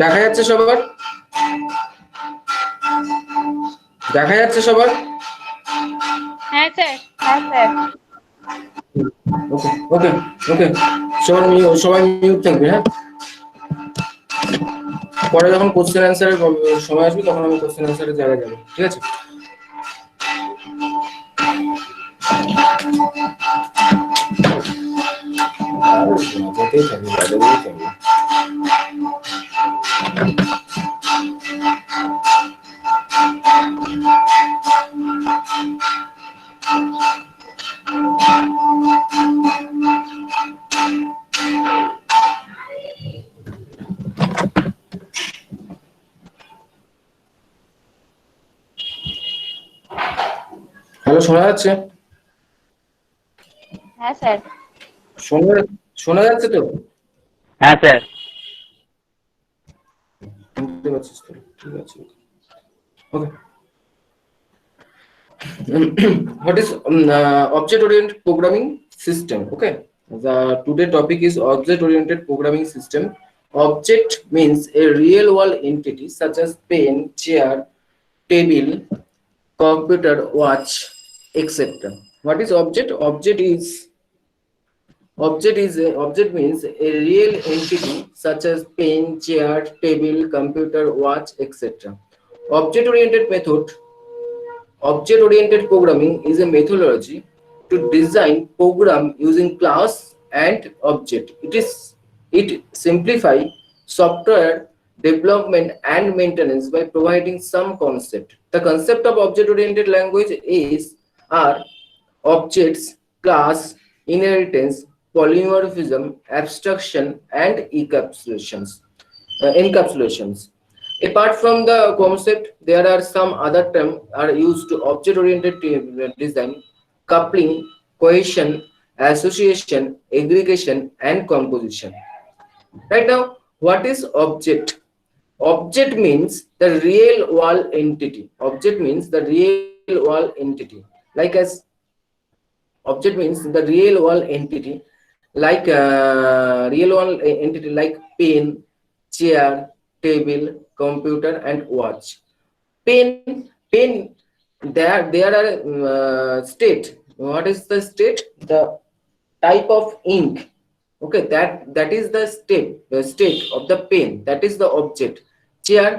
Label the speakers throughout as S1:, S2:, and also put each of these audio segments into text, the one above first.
S1: দেখা যাচ্ছে সবার? দেখা যাচ্ছে সবার?
S2: হ্যাঁ স্যার।
S1: ওকে ওকে ওকে, সবাই মিউট থাকবে। হ্যাঁ, পরে যখন কোশ্চেন অ্যান্সারের সময় আসবে তখন আমি কোশ্চেন অ্যান্সারের জায়গায় যাবো, ঠিক আছে? বাজাতেই থাকবে, বাজাতেই থাকবে। হ্যালো, শোনা যাচ্ছে?
S2: হ্যাঁ স্যার।
S1: শোনা যাচ্ছে তো?
S3: হ্যাঁ স্যার।
S1: শুনতে পাচ্ছিস তো? ঠিক আছে, ওকে। What is object-oriented programming system? Okay, the today topic is object-oriented programming system. Object means a real-world entity such as pen, chair, table, computer, watch, etc. What is object? Object means a real entity such as pen, chair, table, computer, watch, etc. Object-oriented method. Object-oriented programming is a methodology to design program using class and object. It simplify software development and maintenance by providing some concept. The concept of object-oriented language are objects, class, inheritance, polymorphism, abstraction, and encapsulations. Apart from the concept, there are some other terms are used to object-oriented design: coupling, cohesion, association, aggregation, and composition. Right now, what is object? Object means the real world entity. Object means the real world entity. Like as object means the real world entity, like real world entity like pen, chair, table, computer, and watch. Pen, there are state. What is the state? The type of ink. Okay, that is the state of the pen. That is the object. Chair,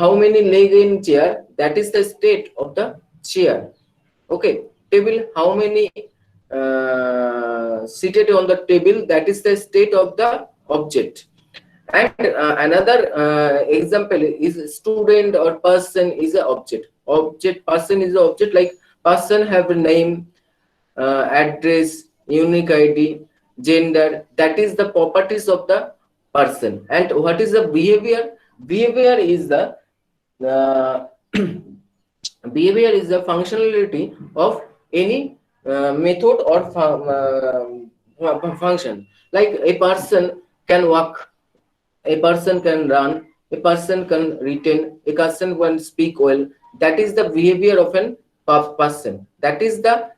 S1: how many leg in chair? That is the state of the chair. Okay, table, how many seated on the table? That is the state of the object. And another example is student or person is a object. Person is a object, like person have a name, address, unique id, gender. That is the properties of the person. And what is the behavior? Behavior is the uh, behavior is the functionality of any method or function. Like a person can walk, a person can run, a person can retain, a person can speak well. That is the behavior of an person. That is the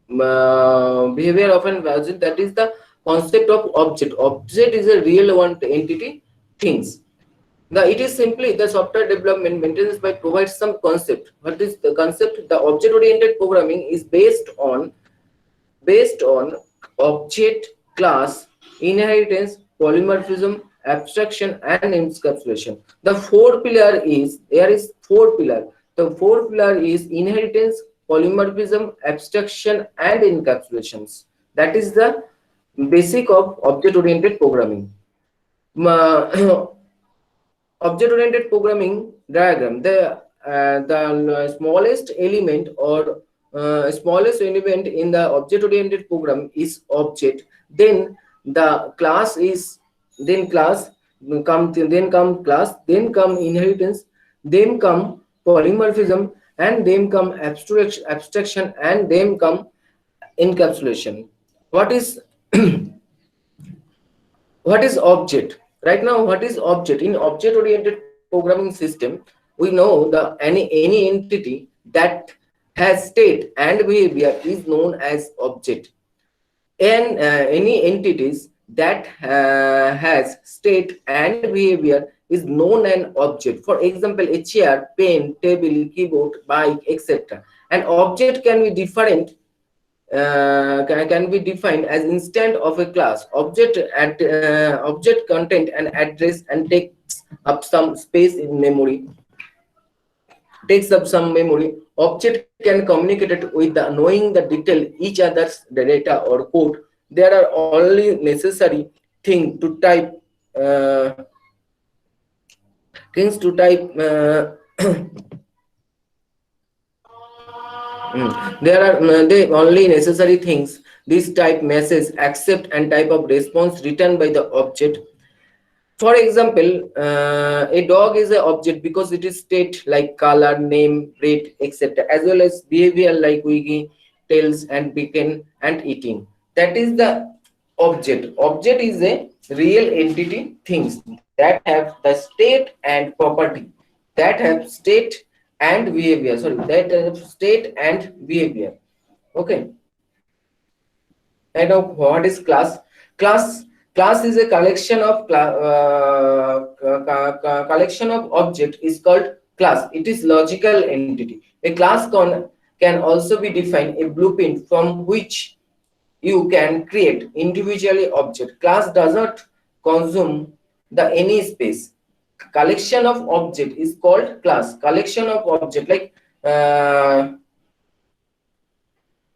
S1: behavior of an person. That is the concept of object. Object is a real one entity, things. It is simply the software development maintenance by provides some concept. What is the concept? The object oriented programming is based on object, class, inheritance, polymorphism, abstraction, and encapsulation. The four pillar is there is four pillar. The four pillar is inheritance, polymorphism, abstraction, and encapsulations. That is the basic of object oriented programming. Object oriented programming diagram. The smallest element or smallest element in the object oriented program is object. Then the class is then class then come class, then come inheritance, then come polymorphism, and then come abstraction, and then come encapsulation. What is what is object? Right now, what is object? In object oriented programming system, we know the any entity that has state and behavior is known as object. And any entities that has state and behavior is known an object. For example, a chair, pen, table, keyboard, bike, etc. An object can be different, can be defined as instance of a class. Object content and address and takes up some space in memory, takes up some memory. Object can communicate it with the knowing the detail each other's data or code. There are only necessary thing to type, uh, things to type. There are the only necessary things. This type message, accept and type of response written by the object. For example, a dog is an object because it is state like color, name, breed, etc., as well as behavior like wiggy, tails, and beacon and eating. That is the object. Object is a real entity, things that have the state and property, that have state and behavior. Sorry, that have state and behavior. Okay. And of what is class? Class is a collection of collection of object is called class. It is logical entity. A class can also be defined a blueprint from which you can create individually object. Class does not consume the any space. Collection of object is called class. Collection of object like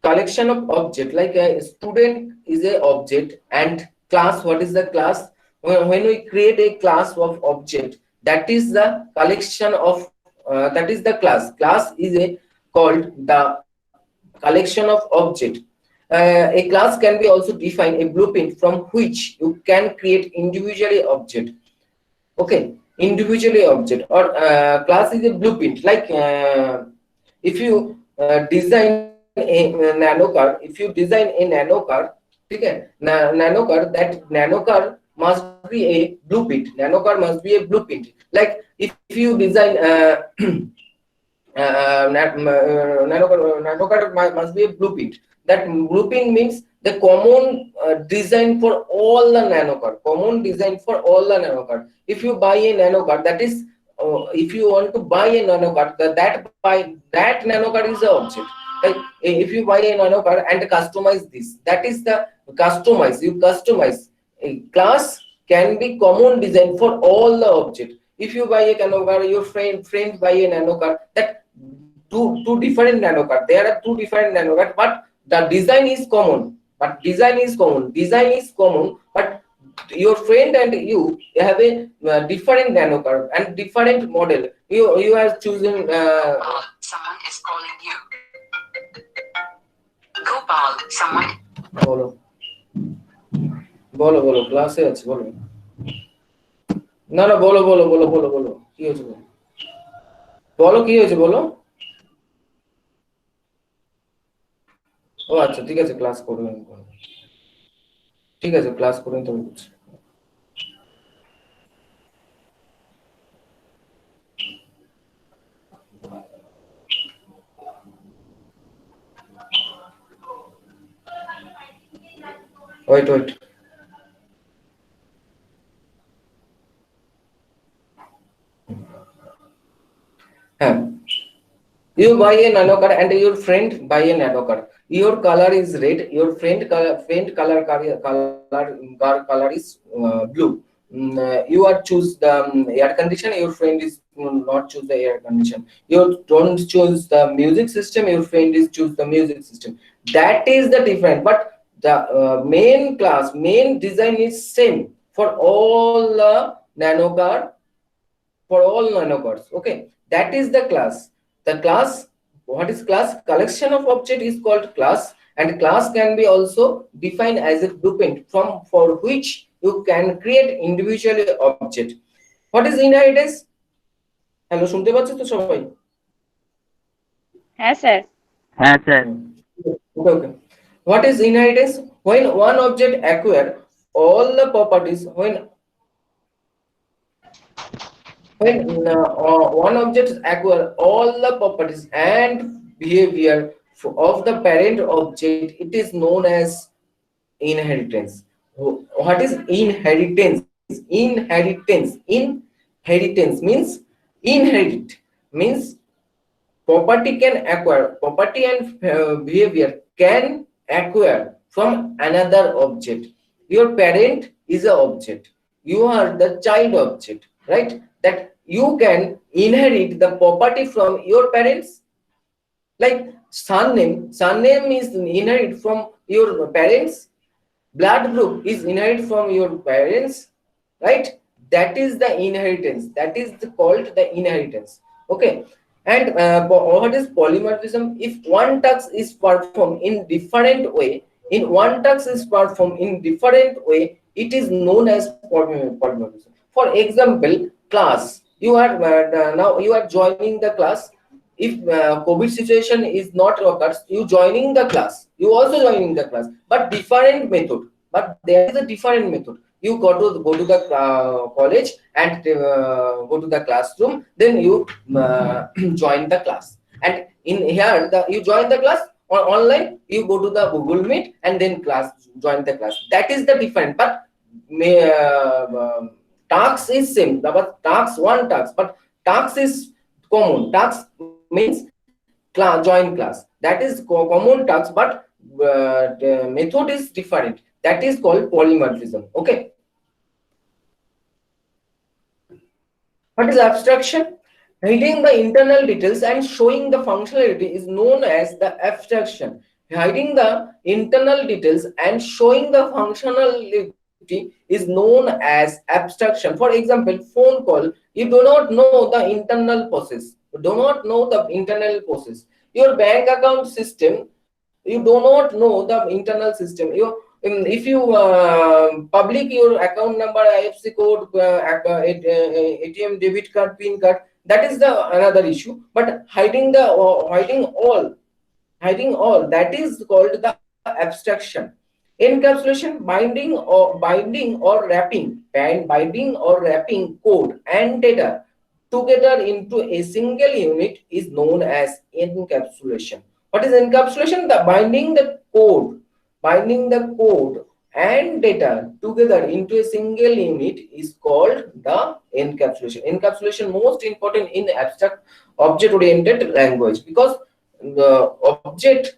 S1: collection of object like a student is a object, and class, what is the class? When we create a class of object, that is the collection of that is the class is a called the collection of object. A class can be also defined a blueprint from which you can create individually object. Okay, individually object or class is a blueprint like if you design a nano car, if you design a nano car, okay, nano car, that nano car must be a blueprint. Nano car must be a blueprint. Like if you design nano car must be a blueprint. That blueprint means the common design for all the nano car. Common design for all the nano car. If you buy a nano car, that is, if you want to buy a nano car, that nano car is the object. Like if you buy a nano car and customize this, that is the customize. You customize. A class can be common design for all the object. If you buy a nano car, your friend buy a nano car, that two different nano car. There are two different nano car, but the design is common. Design is common, but your friend and you have a different nano car and different model. You are choosing.
S3: Someone is calling you. Gopal, someone.
S1: বলো বলো বলো ক্লাসে আছে বলো না না বলো বলো বলো বলো বলো কি হয়েছে বলো বলো কি হয়েছে বলো ও আচ্ছা ঠিক আছে ক্লাস করবেন ঠিক আছে ক্লাস করবেন তুমি বুঝছি ওয়েট হ্যাঁ you buy a nano car and your friend buy a nano car. Your color is red, your friend color is blue. You are choose the air condition, your friend is not choose the air condition. You don't choose the music system, your friend is choose the music system. That is the different, but the main design is same for all the nano car, for all nano cars. Okay, that is the class. The class, what is class? Collection of object is called class, and class can be also defined as a blueprint from for which you can create individual object. What is inheritance? Hello, শুনতে পাচ্ছ তো সবাই?
S2: হ্যাঁ sir.
S4: হ্যাঁ sir.
S1: Okay. What is inheritance? When one object acquire all the properties, when one object acquire all the properties and behavior of the parent object, it is known as inheritance. What is inheritance? Inheritance means inherit means property can acquire, property and behavior can acquire from another object. Your parent is a object, you are the child object, right? That you can inherit the property from your parents. Like surname is inherit from your parents, blood group is inherited from your parents, right? That is the inheritance, that is called the inheritance. Okay. And what is polymorphism? If one task is performed in different way, in one task is performed in different way, it is known as polymorphism. For example, class, you are now you are joining the class. If COVID situation is not occurs, you joining the class, you also joining the class, but different method. But there is a different method. You go to the college and go to the classroom, then you join the class. And in here you join the class or online, you go to the Google Meet and then class, join the class. That is the different. But may, task is same, but task one task, but task is common. Task means class, join class, that is common task, but the method is different. That is called polymorphism. Okay. What is abstraction? Hiding the internal details and showing the functionality is known as the abstraction. Hiding the internal details and showing the functionality is known as abstraction. For example, phone call, you do not know the internal process. You do not know the internal process. Your bank account system, you do not know the internal system. If you public your account number, IFC code, ATM debit card, PIN card, that is the another issue. But hiding all, that is called the abstraction. Encapsulation, binding or wrapping, and binding or wrapping code and data together into a single unit is known as encapsulation. What is encapsulation? The binding the code and data together into a single unit is called the encapsulation. Encapsulation most important in abstract object oriented language, because the object,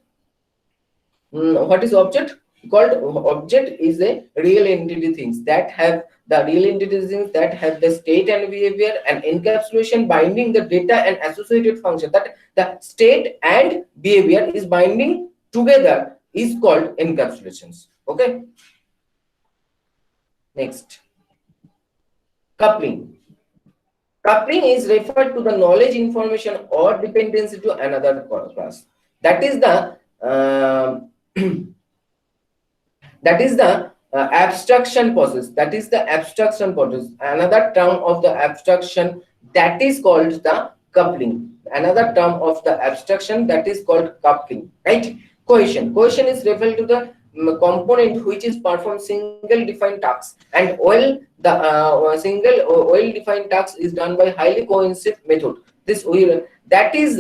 S1: what is object? Called object is a real entity things that have the real entity things that have the state and behavior, and encapsulation binding the data and associated function, that the state and behavior is binding together is called encapsulations. Okay. Next, coupling. Coupling is referred to the knowledge, information, or dependency to another class. That is the that is the abstraction process. That is the abstraction process. Another term of the abstraction, that is called the coupling. Another term of the abstraction, that is called coupling. Right? Cohesion is referred to the component which is perform single defined tasks, and the single well defined task is done by highly cohesive method. This will, that is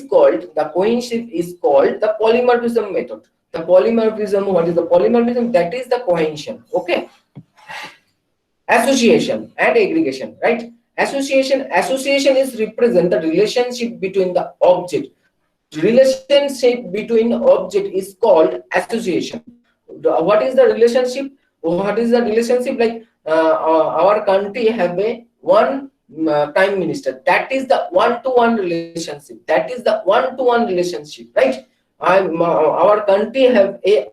S1: called the cohesive is called the polymorphism method. The polymorphism, what is the polymorphism? That is the cohesion. Okay. Association and aggregation, right? Association is represent the relationship between the object. Relationship between object is called association. What is the relationship? What is the relationship? Like our country have a one prime minister. That is the one-to-one relationship. That is the one-to-one relationship, right? Our country have a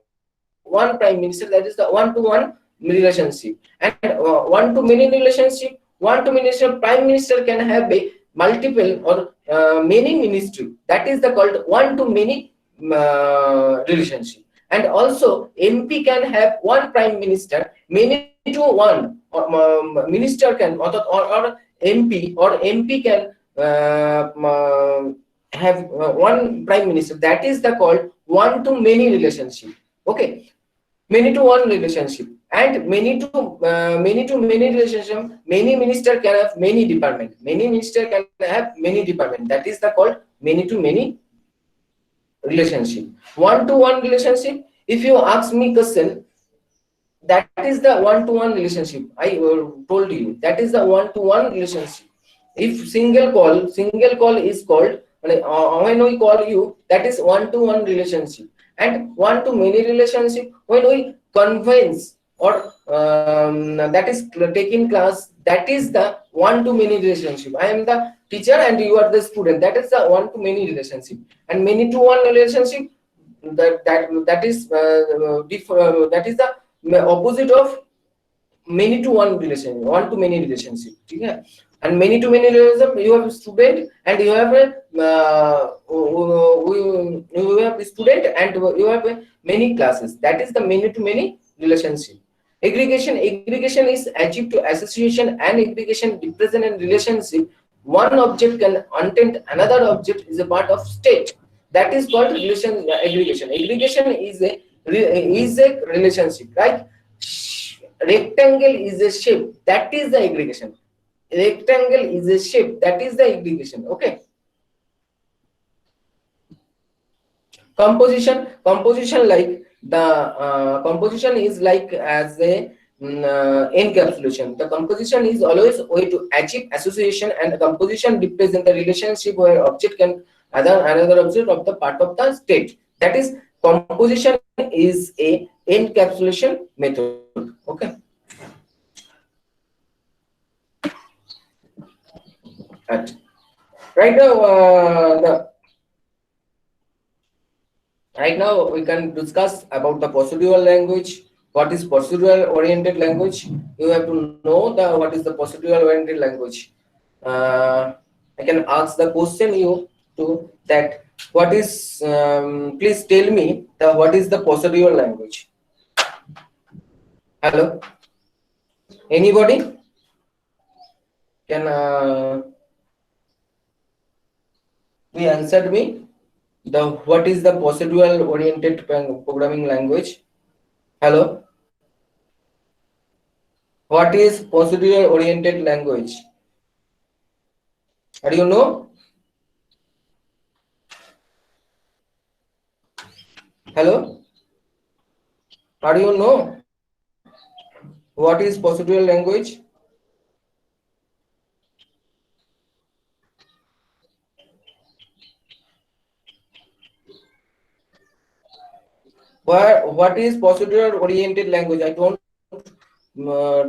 S1: one prime minister. That is the one-to-one relationship. And one-to-many relationship. One-to-many prime minister can have a multiple or many ministry. That is the called one-to-many relationship. And also MP can have one prime minister, many to one, or minister can, or MP can have one prime minister. That is the called one to many relationship. Okay. Many to one relationship, and many to many relationship. Many minister can have many department. Many minister can have many department. That is the called many to many relationship. One to one relationship. If you ask me question, that is the one-to-one relationship. I told you that is the one-to-one relationship. If single call is called, when we call you, that is one-to-one relationship. And one-to-many relationship, when we convince or that is taking class, that is the one-to-many relationship. I am the teacher and you are the student, that is the one-to-many relationship. And many-to-one relationship, that is the opposite of many to one relationship, one to many relationship. Okay? And many to many relationship, you have a student and you have a you have a student and you have many classes. That is the many to many relationship. Aggregation is achieved to association and aggregation represent a relationship. One object can contain another object is a part of state. That is called relation aggregation. Aggregation is a relationship, right? Rectangle is a shape, that is the aggregation. Rectangle is a shape, that is the aggregation. Okay. Composition like the composition is like as a encapsulation. The composition is always a way to achieve association, and the composition represents the relationship where object can another object of the part of the state. That is, composition is a encapsulation method. Okay. Right. Right now, right now we can discuss about the procedural language. What is procedural oriented language? You have to know the what is the procedural oriented language. I can ask the question you to that. What is? Please tell me the what is the procedural language? Hello. Anybody can we answered me the what is the procedural oriented programming language? Hello, what is procedural oriented language? How do you know? Hello, how do you know what is procedural language? What is procedural oriented language? I don't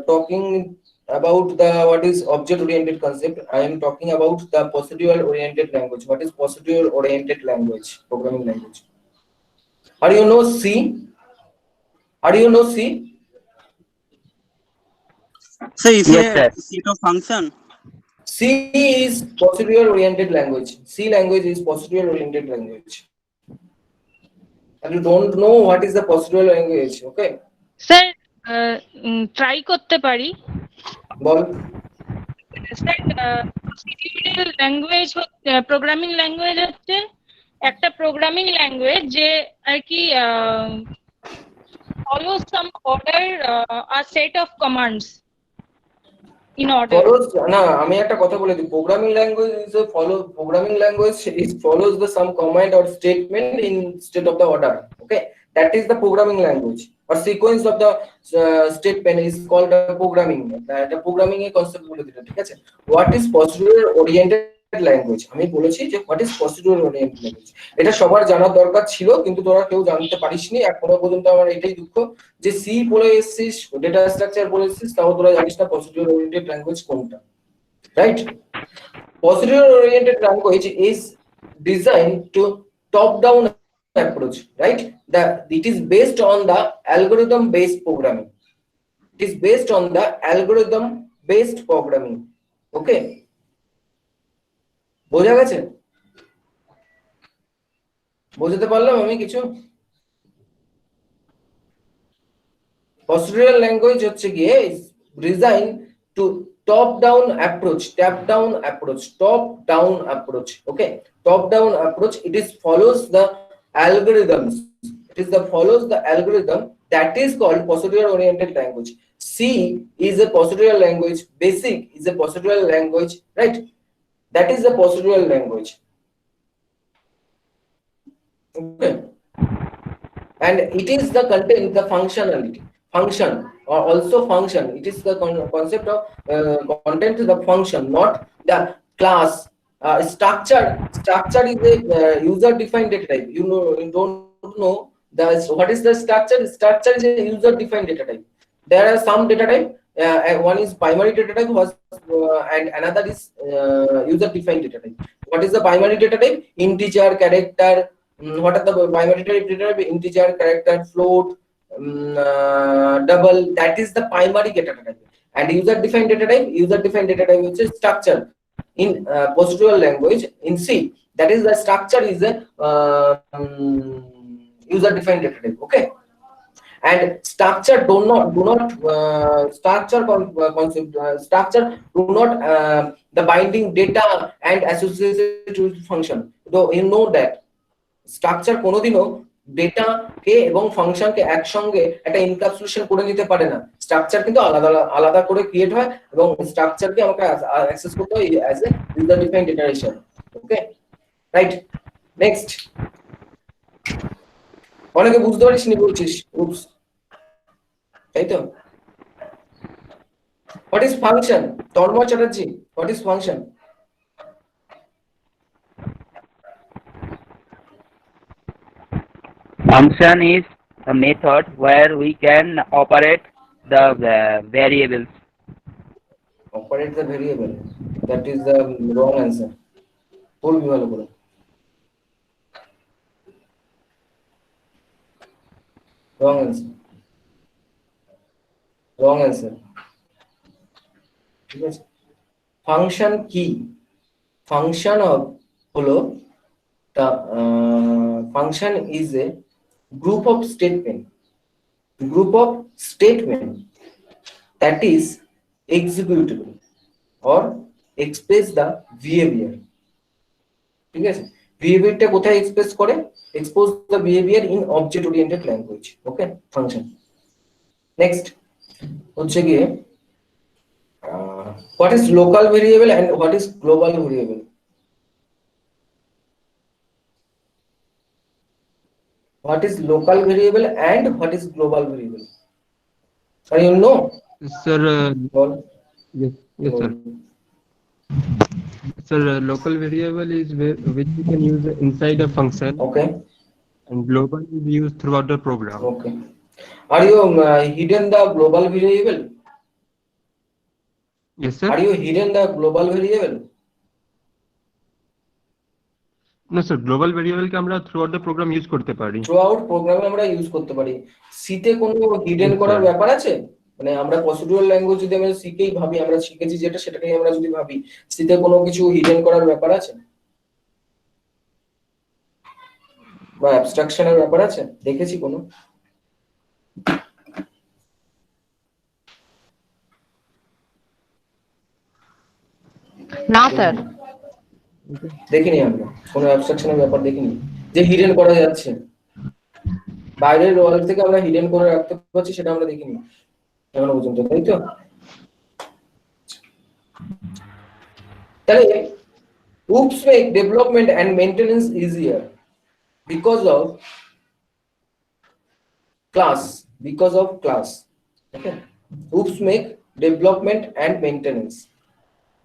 S1: talking about the what is object oriented concept. I am talking about the procedural oriented language. What is procedural oriented language? Programming language. How do you know C? How do you know C?
S4: So is
S5: Yes,
S4: a
S5: sir.
S4: set of function.
S1: C is procedural oriented language. C language is procedural oriented language. And you don't know what is the procedural language, okay?
S2: Sir try করতে পারি
S1: বল।
S2: Sir procedural language programming language হচ্ছে একটা programming language যে আর কি follows some order a set of commands in order.
S1: না আমি একটা কথা বলে দিই, programming language is a programming language is follows the some command or statement instead of the order, okay? That is the programming language or sequence of the statement is called the programming. The programming এর concept বলে দিটা, ঠিক আছে? What is procedural oriented language? আমি বলেছি যে what is procedural oriented language, এটা সবার জানার দরকার ছিল কিন্তু তোরা কেউ জানতে পারিসনি এখনো পর্যন্ত। আমার এটাই দুঃখ যে সি বলে এসেছিস, ডেটা স্ট্রাকচার বলে এসেছিস, তাও তোরা জানিস না প্রসিডিউরাল ওরিয়েন্টেড ল্যাঙ্গুয়েজ কোনটা, right? Procedural oriented language is designed to top down approach, right? It is based on the algorithm based programming. It is based on the algorithm based programming, okay? বোঝা গেছে? বুঝতে পারলাম আমি কিছু? Procedural language হচ্ছে গিয়ে is designed to top down approach, okay? Top down approach, it is follows the algorithms, follows the algorithm that is called procedural oriented language. C is a procedural language, basic is a procedural language, right? That is the procedural language, okay? And it is the content, the functionality. function or also function. It is the concept of content the function, not the class. Structure is a user defined data type. You don't know what is the structure is a user defined data type. There are some data type, one is primary data type and another is user defined data type. What is the primary data type? Integer, character. What are the primary data type? Integer, character, float, double. That is the primary data type. And user defined data type which is structure in procedural language in C. That is the structure is a user defined data type. Okay. And structure structure do not the binding data and associated with function. Though you know that structure কোনোদিনও data কে এবং function কে একসঙ্গে একটা encapsulation করে নিতে পারে না। Structure কিন্তু আলাদা আলাদা করে ক্রিয়েট হয় এবং স্ট্রাকচারকে আমাকে অ্যাক্সেস করতে হয় অ্যাজ এ ইউজার ডিফাইন্ড ডেটারেশন। Okay, right. নেক্সট, অনেকে বুঝতে পারিস নি বলছিস, উপস, তাই তো? What is function? Tanmoy Chatterjee, what is function?
S4: Function is a method where we can operate the variables.
S1: Operate the variable. That is the wrong answer. বলবি ভালো করে। Wrong answer. Wrong answer. ঠিক আছে। ফাংশন কি? ফাংশন হলো the function is a group of statement that is executable or express the behavior. ঠিক আছে, বিহেভিয়ারটা কোথায় এক্সপ্রেস করে? expose the behavior in object oriented language. Okay, function. Next হচ্ছে গিয়ে what is local variable and what is global variable? What is local variable and what is global variable? Are you know?
S5: Sir, yes sir. Sir, local variable is which we can use inside a function.
S1: Okay.
S5: And global is used throughout the program.
S1: Okay. Are you hidden the global variable?
S5: Yes sir.
S1: Are you hidden the global variable?
S5: No sir, global variable কে আমরা throughout the program use করতে পারি।
S1: Throughout program আমরা use করতে পারি। C তে কোনো hidden করার ব্যাপার আছে? মানে আমরা প্রসিডিউরাল ল্যাঙ্গুয়েজ যদি আমরা সি কেই ভাবি, আমরা শিখেছি যেটা সেটাকেই আমরা যদি ভাবি, সি তে কোনো কিছু হিডেন করার ব্যাপার আছে বা অ্যাবস্ট্রাকশনের ব্যাপার আছে? দেখেছি কোনো?
S6: না স্যার,
S1: দেখিনি আমরা কোনো অ্যাবস্ট্রাকশনের ব্যাপার দেখিনি যে হিডেন করা যাচ্ছে, বাইরের ওয়াল থেকে আমরা হিডেন করে রাখতে পারছি সেটা আমরা দেখিনি এখনো পর্যন্ত, তাই তো? তাহলে oops make development and maintenance easier because of class. Okay, oops make development and maintenance,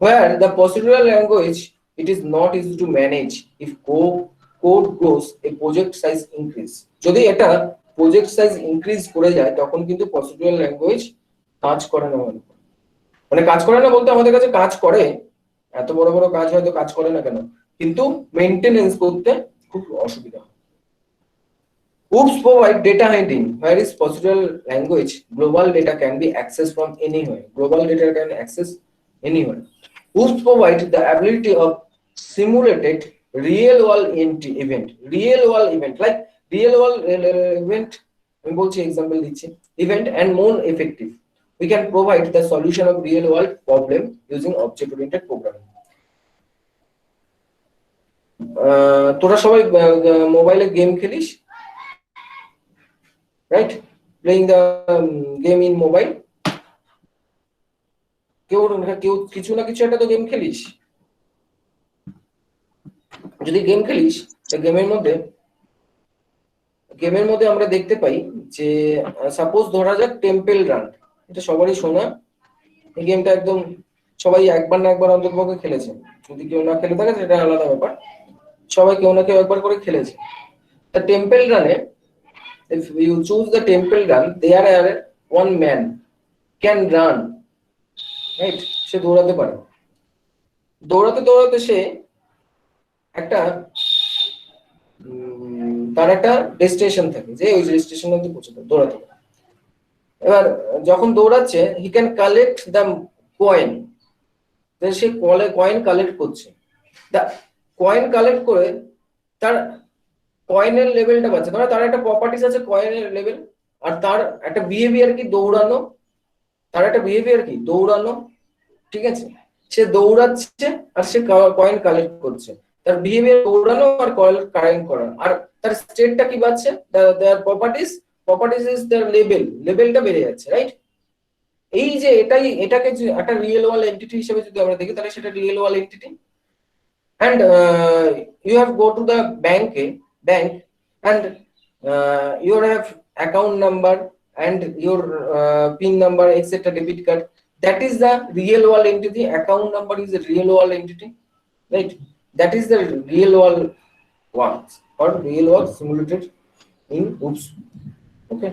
S1: where the procedural language it is not easy to manage if code grows a project size increase. যদি এটা project size increase করে যায় তখন কিন্তু procedural language কাজ করে না, মানে কাজ করে না বলতে আমাদের কাছে কাজ করে, এত বড় বড় কাজ হয়তো কাজ করে না কেন, কিন্তু মেইনটেনেন্স করতে খুব অসুবিধা হয়। oops provide data handling, where is procedural language global data can be accessed from anywhere. Global data can access anywhere. oops provide the ability of simulated real world event like real world event, আমি বলছি example দিচ্ছি, event and more effective. We can provide the solution of real world problem using object oriented programming. তোরা সবাই মোবাইলে game খেলিস, right? Playing the game in mobile. কেউ কিছু না কিছু একটা তো গেম খেলিস। যদি গেম খেলিস, গেমের মধ্যে আমরা দেখতে পাই যে সাপোজ ধরা যাক টেম্পল রান, এটা সবারই শোনা। এই গেমটা একদম সবাই একবার না একবার অন্ততপক্ষে খেলেছে, যদি কেউ না খেলে থাকে সেটা আলাদা ব্যাপার, সবাই কেউ না কেউ একবার করে খেলেছে। The temple run, if you choose the temple run, there are one man can run, right? সে দৌড়াতে পারে, দৌড়াতে দৌড়াতে সে একটা তার একটা ডেস্টিনেশন থাকে, যে ওই ডেস্টিনেশন অবধি পৌঁছাতে দৌড়াতে পারে। এবার যখন দৌড়াচ্ছে he can collect the coin, say coin collect করছে, দ্য কয়েন কালেক্ট করে তার কয়েনের লেভেলটা পাচ্ছে, ধরো তার একটা প্রপার্টিস আছে কয়েনের লেভেল, আর তার একটা বিহেভিয়ার কি দৌড়ানো, তার একটা বিহেভিয়ার কি দৌড়ানো, ঠিক আছে? সে দৌড়াচ্ছে আর সে কয়েন কালেক্ট করছে, তার বিহেভিয়ার দৌড়ানো আর কয়েন কালেক্ট করা, আর তার স্টেটটা কি পাচ্ছে, তার প্রপার্টিস ইজ তার লেভেলটা বেড়ে যাচ্ছে, রাইট? এই যে এটাকে একটা রিয়েল ওয়ার্ল্ড এন্টিটি হিসেবে যদি আমরা দেখি, তাহলে সেটা real world entity. And you have go to the bank and you have account number and your pin number, etc., debit card, that is the real world entity. Account number is a real world entity, right? That is the real world ones, or real world simulated in OOPS. Okay.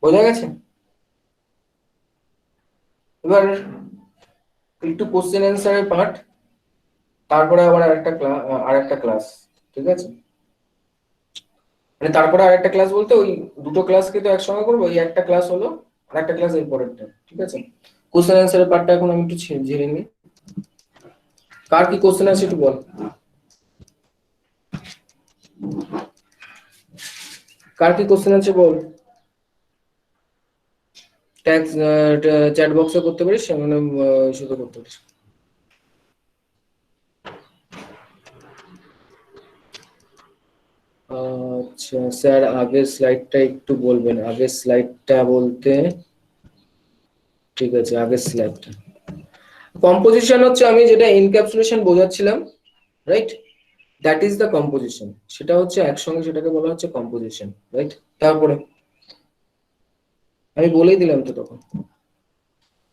S1: বোঝা গেছে? এবার একটু question অ্যান্সারের part, তারপরে আবার আরেকটা class, ঠিক আছে? মানে তারপরে আরেকটা ক্লাস বলতে ওই দুটো ক্লাসকে তো একসঙ্গে করবো, ওই একটা ক্লাস হলো আর একটা ক্লাস এর পরেরটা, ঠিক আছে? কোশ্চেন অ্যান্সারের পার্টটা এখন আমি একটু ঝেড়ে নিই। কার কি কোশ্চেন আছে একটু বল, কার কি কোশ্চেন আছে বল। ট্যাক্স চ্যাট বক্সে করতে পারিস, মানে শুধু করতে পারিস। আচ্ছা স্যার, আগের স্লাইডটা একটু বলবেন, আগের স্লাইডটা বলতে, ঠিক আছে আগের স্লাইডটা। কম্পোজিশন হচ্ছে আমি যেটা এনক্যাপসুলেশন বোঝাচ্ছিলাম, right? That is the composition, সেটা হচ্ছে একসঙ্গে সেটাকে বলা হচ্ছে কম্পোজিশন, রাইট? তারপরে আমি বলেই দিলাম তো তখন।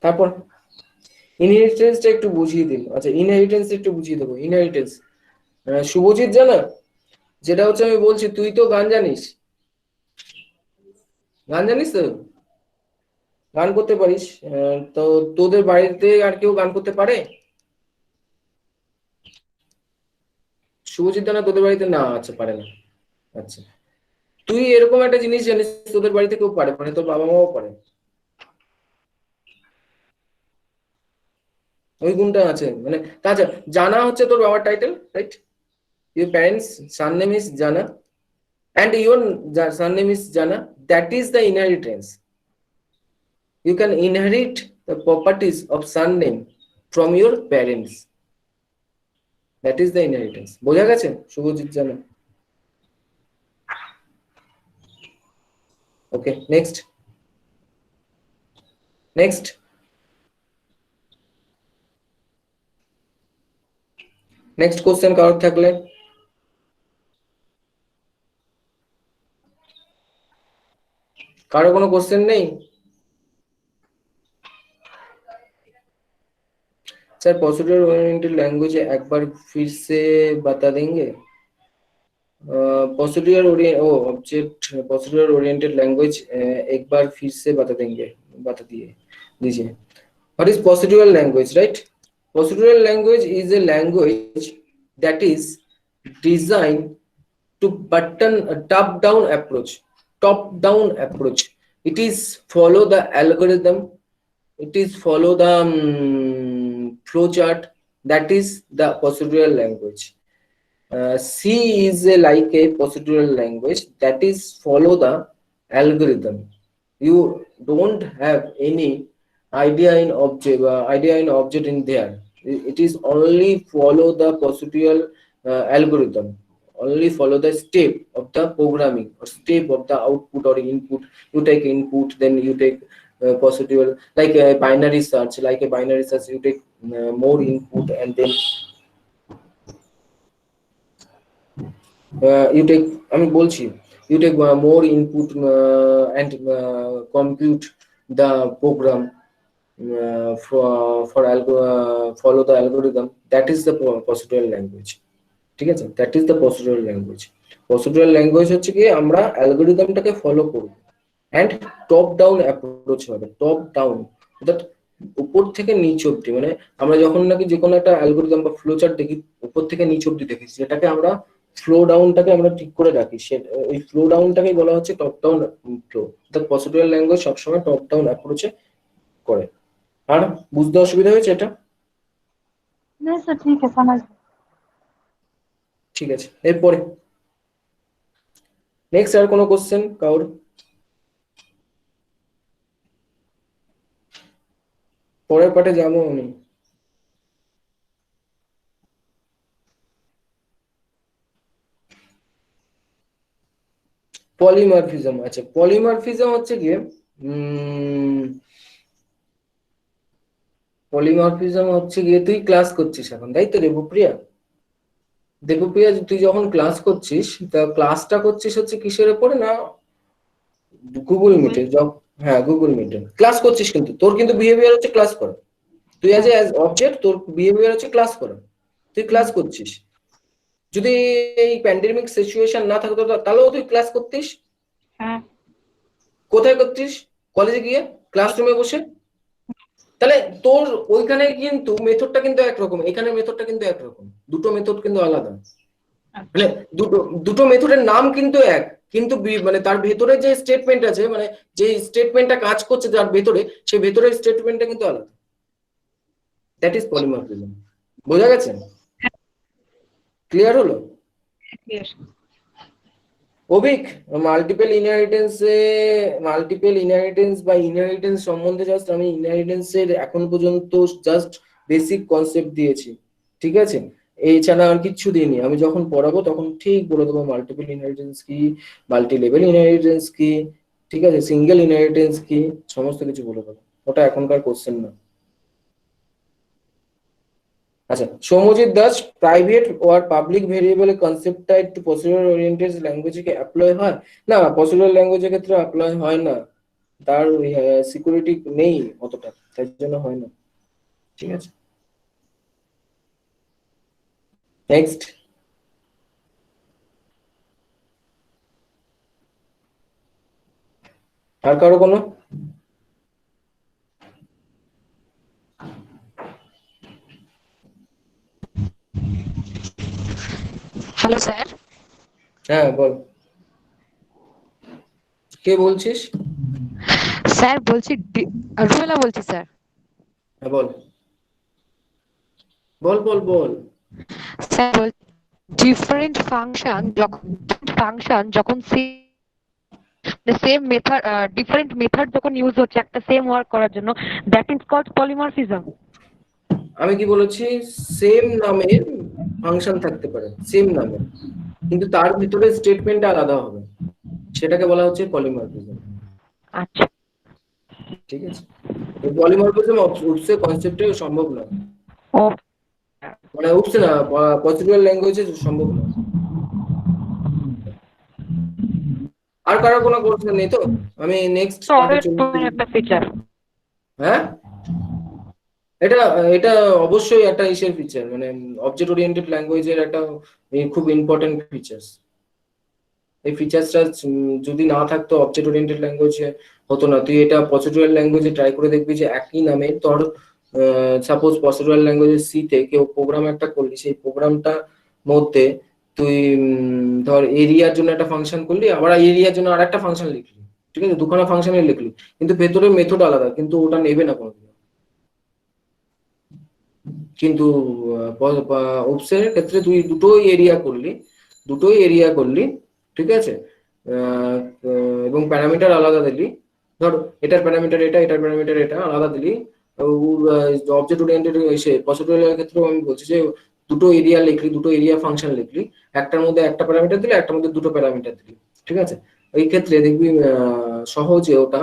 S1: তারপর ইনহেরিটেন্সটা একটু বুঝিয়ে দিন। আচ্ছা ইনহেরিটেন্স একটু বুঝিয়ে দেবো। ইনহেরিটেন্স শুভজিৎ জানা, যেটা হচ্ছে আমি বলছি, তুই তো গান জানিস, গান জানিস তো, গান করতে পারিস, তো তোদের বাড়িতে আর কেউ গান করতে পারে? শুভজিৎ জানা তোদের বাড়িতে না, আচ্ছা পারে না। আচ্ছা তুই এরকম একটা জিনিস জানিস তোদের বাড়িতে কেউ পারে, মানে তোর বাবা মাও পারে, ওই গুণটা আছে মানে। আচ্ছা জানা হচ্ছে তোর বাবার title, right? Your parents' surname is Jana and your surname is Jana. That is the inheritance. You can inherit the properties of surname from your parents. That is the inheritance. বোঝা গেছে শুভজিৎ জানা? Okay, next. Next. Next question কারোর থাকলে। কারো কোনো question নেই? Sir procedure oriented language एक बार फिर से बता देंगे? प्रोसीड्यूर ओरिएंटेड लैंग्वेज एक बार फिर से बता देंगे, बता दीजिए। What is procedural language, right? Procedural language is a language that is designed to button a top-down approach. Top-down approach. It is follow the algorithm. It is follow the flow chart. That is the procedural language. C is like a procedural language that is follow the algorithm. You don't have any idea in object in there. It is only follow the procedural algorithm. only follow the step of the programming or step of the output or input. You take input, then you take procedural, like a binary search. Like a binary search, you take more input, and then you take, আমি বলছি, you take more input and compute the program follow the algorithm. That is the procedural language. ঠিক আছে, that is the procedural language. Procedural language হচ্ছে কি আমরা অ্যালগোরিদমটাকে follow করব, and top down approach হবে। Top down অর্থাৎ উপর থেকে নিচ অব্দি, মানে আমরা যখন নাকি যে কোনো একটা অ্যালগোরিদম বা ফ্লো চার্ট দেখি উপর থেকে নিচ অব্দি দেখি, সেটাকে আমরা ফ্লো ডাউনটাকে আমরা ঠিক করে রাখি। সে ওই ফ্লো ডাউনটাকেই বলা হচ্ছে টপ ডাউন ফ্লো। অর্থাৎ প্রসিডিউরাল ল্যাঙ্গুয়েজ সবসময় টপ ডাউন অ্যাপ্রোচে করে। আর বুঝতে অসুবিধা হয়েছে এটা?
S6: नहीं सर ठीक है समझ गए।
S1: ঠিক আছে, এরপরে নেক্সট আর কোনো কোশ্চেন কাউর? পরের পার্টে যাবো আমি। পলিমরফিজম। আচ্ছা, পলিমরফিজম হচ্ছে গিয়ে পলিমরফিজম হচ্ছে গিয়ে, তুই ক্লাস করছিস এখন, তাই তো দেবপ্রিয়া? দেবপ্রিয়া, তুই যখন ক্লাস করছিস, তা ক্লাসটা করছিস হচ্ছে কিসের উপরে না গুগল মিটে? হ্যাঁ, গুগল মিটে ক্লাস করছিস, কিন্তু তোর কিন্তু বিহেভিয়ার হচ্ছে ক্লাস করা। তুই অ্যাজ অবজেক্ট, তোর বিহেভিয়ার হচ্ছে ক্লাস করা, তুই ক্লাস করছিস। যদি এই প্যান্ডেমিক সিচুয়েশন না থাকতো তাহলেও তুই ক্লাস করতিস।
S2: হ্যাঁ,
S1: কোথায় করতিস? কলেজে গিয়ে ক্লাসরুমে বসে। তাহলে তোর ওইখানে কিন্তু মেথডটা কিন্তু একরকম, এখানে মেথডটা কিন্তু একরকম, দুটো মেথড কিন্তু আলাদা। মানে দুটো মেথডের নাম কিন্তু এক, কিন্তু মানে তার ভেতরে যে স্টেটমেন্ট আছে, মানে যে স্টেটমেন্টটা কাজ করছে যার ভেতরে, সেই ভেতরের স্টেটমেন্টটা কিন্তু আলাদা। That is polymorphism. বোঝা গেছে? ক্লিয়ার হলো? অভিক, মাল্টিপল ইনহেরিটেন্স বা ইনহেরিটেন্স সম্বন্ধে জাস্ট আমি ইনহেরিটেন্সের এখন পর্যন্ত জাস্ট বেসিক কনসেপ্ট দিয়েছি, ঠিক আছে? এছাড়া আর কিচ্ছু দিইনি। আমি যখন পড়াবো তখন ঠিক বলে দেবো মাল্টিপল ইনহেরিটেন্স কি, মাল্টি লেভেল ইনহেরিটেন্স কি, ঠিক আছে, সিঙ্গেল ইনহেরিটেন্স কি, সমস্ত কিছু বলে দেবো। ওটা এখনকার কোশ্চেন না। আচ্ছা, সৌম্যজিৎ দাস, প্রাইভেট ওর পাবলিক ভেরিয়েবল কনসেপ্টটা একটু প্রসিডিউরাল ওরিয়েন্টেড ল্যাঙ্গুয়েজে কি অ্যাপ্লাই হয়? না, প্রসিডিউরাল ল্যাঙ্গুয়েজের ক্ষেত্রে অ্যাপ্লাই হয় না, তার সিকিউরিটি নেই অতটা, তাই জন্য হয় না। ঠিক আছে, নেক্সট। আর কারো কোনো?
S7: Hello sir.
S1: হ্যাঁ বল, কে বলছিস?
S7: স্যার বলছি রুবেলা বলছি স্যার।
S1: হ্যাঁ বল বল বল বল।
S7: স্যার বল, ডিফারেন্ট ফাংশন যখন সেম মেথড ডিফারেন্ট মেথড যখন ইউজ হচ্ছে একটা সেম ওয়ার্ক করার জন্য, দ্যাট ইজ কল্ড পলিমরফিজম।
S1: আমি কি বলেছি? সেম নামের ফাংশন থাকতে পারে, সেম নামের, কিন্তু তার ভিতরে স্টেটমেন্টটা আলাদা হবে, সেটাকে বলা হচ্ছে পলিমরফিজম।
S7: আচ্ছা,
S1: ঠিক আছে, এই পলিমরফিজম উপসে কনসেপ্টে সম্ভব না,
S7: ও
S1: মানে উপসে না, প্রসিডিউরাল ল্যাঙ্গুয়েজে সম্ভব না। আর কারো কোনো কোশ্চেন নেই তো? আমি নেক্সট পার্টে চলে
S7: একটা ফিচার।
S1: হ্যাঁ, এটা এটা অবশ্যই একটা ইসের ফিচার, মানে অবজেক্ট ওরিয়েন্টেড ল্যাঙ্গুয়েজের একটা খুব ইম্পর্টেন্ট ফিচার্স। এই ফিচার্সটা যদি না থাকতো অবজেক্ট ওরিয়েন্টেড ল্যাঙ্গুয়েজে হতো না। তুই এটা প্রসিডিউরাল ল্যাঙ্গুয়েজে ট্রাই করে দেখবি যে একই নামে তোর, সাপোজ প্রসিডিউরাল ল্যাঙ্গুয়েজের সিতে কেউ প্রোগ্রাম একটা করলি, সেই প্রোগ্রামটা মধ্যে তুই ধর এরিয়ার জন্য একটা ফাংশন করলি, আবার এরিয়ার জন্য আর একটা ফাংশন লিখলি, ঠিক আছে, দুখানা ফাংশনে লিখলি, কিন্তু ভেতরের মেথড আলাদা, কিন্তু ওটা নেবে না কোনো। কিন্তু ওপসের ক্ষেত্রে তুই দুটোই এরিয়া করলি, ঠিক আছে, এবং প্যারামিটার আলাদা দিলি। ধর এটার প্যারামিটার এটা, এটার প্যারামিটার এটা, আলাদা দিলি। অবজেক্ট ওরিয়েন্টেড এসে প্রসিডিউরাল ক্ষেত্রেও আমি বলছি যে দুটো এরিয়া লিখলি, দুটো এরিয়া ফাংশন লিখলি, একটার মধ্যে একটা প্যারামিটার দিলে, একটার মধ্যে দুটো প্যারামিটার দিলি, ঠিক আছে? ওই ক্ষেত্রে দেখবি সহজে ওটা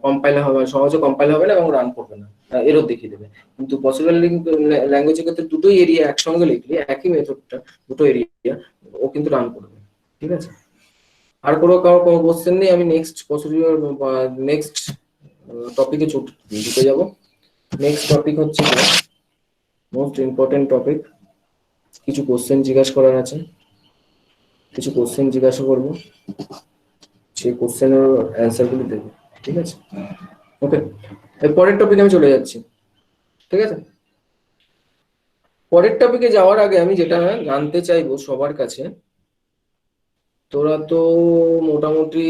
S1: কম্পাইল হবে, সহজে কম্পাইল হবে না এবং রান করবে না, এরর দেখিয়ে দেবে। কিন্তু পসিবল ল্যাঙ্গুয়েজের ক্ষেত্রে দুটোই এরিয়া একসঙ্গে লিখলি, একই মেথডটা দুটো এরিয়া, ও কিন্তু রান করবে, ঠিক আছে? আর কোনো কোশ্চেন নেই? আমি নেক্সট প্রসিডিউর নেক্সট টপিকে ঢুকে যাব। নেক্সট টপিক হচ্ছে মোস্ট ইম্পর্টেন্ট টপিক। কিছু কোশ্চেন জিজ্ঞাসা করার আছে, কিছু কোশ্চেন জিজ্ঞাসা করবো, সেই কোশ্চেনের অ্যান্সার গুলো দেবো, ঠিক আছে? ওকে, এর পরের টপিকে আমি চলে যাচ্ছি, ঠিক আছে? পরের টপিকে যাওয়ার আগে আমি যেটা জানতে চাইবো সবার কাছে, তোরা তো মোটামুটি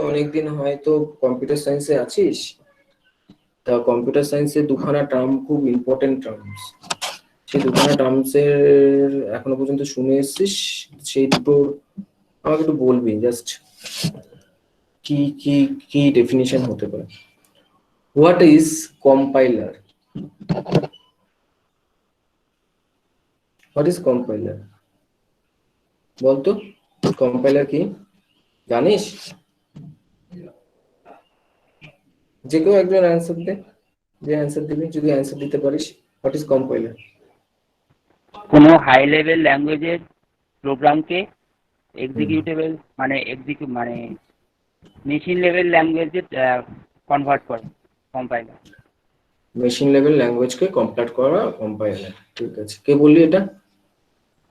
S1: অনেকদিন হয়তো কম্পিউটার সায়েন্সে আছিস, তা কম্পিউটার সায়েন্সে দুখানা টার্ম খুব ইম্পর্টেন্ট টার্মস, সেই দুখানা টার্মসের এখনো পর্যন্ত শুনে এসছিস, সেই দুটোর আমাকে একটু বলবি জাস্ট কি কি কি ডেফিনিশন হতে পারে। What is compiler? What is compiler বলতো, কম্পাইলার কি জানিস? যে কেউ একজন অ্যান্সার দে, যে অ্যান্সার দিবি, যদি অ্যান্সার দিতে পারিস। What is compiler?
S4: কোনো হাই লেভেল ল্যাঙ্গুয়েজের প্রোগ্রামকে এক্সিকিউটেবল মানে মেশিন লেভেল ল্যাঙ্গুয়েজে কনভার্ট করে কম্পাইলার।
S1: মেশিন লেভেল ল্যাঙ্গুয়েজকে কম্পাইল করা কম্পাইলার, ঠিক আছে। কে বললি এটা?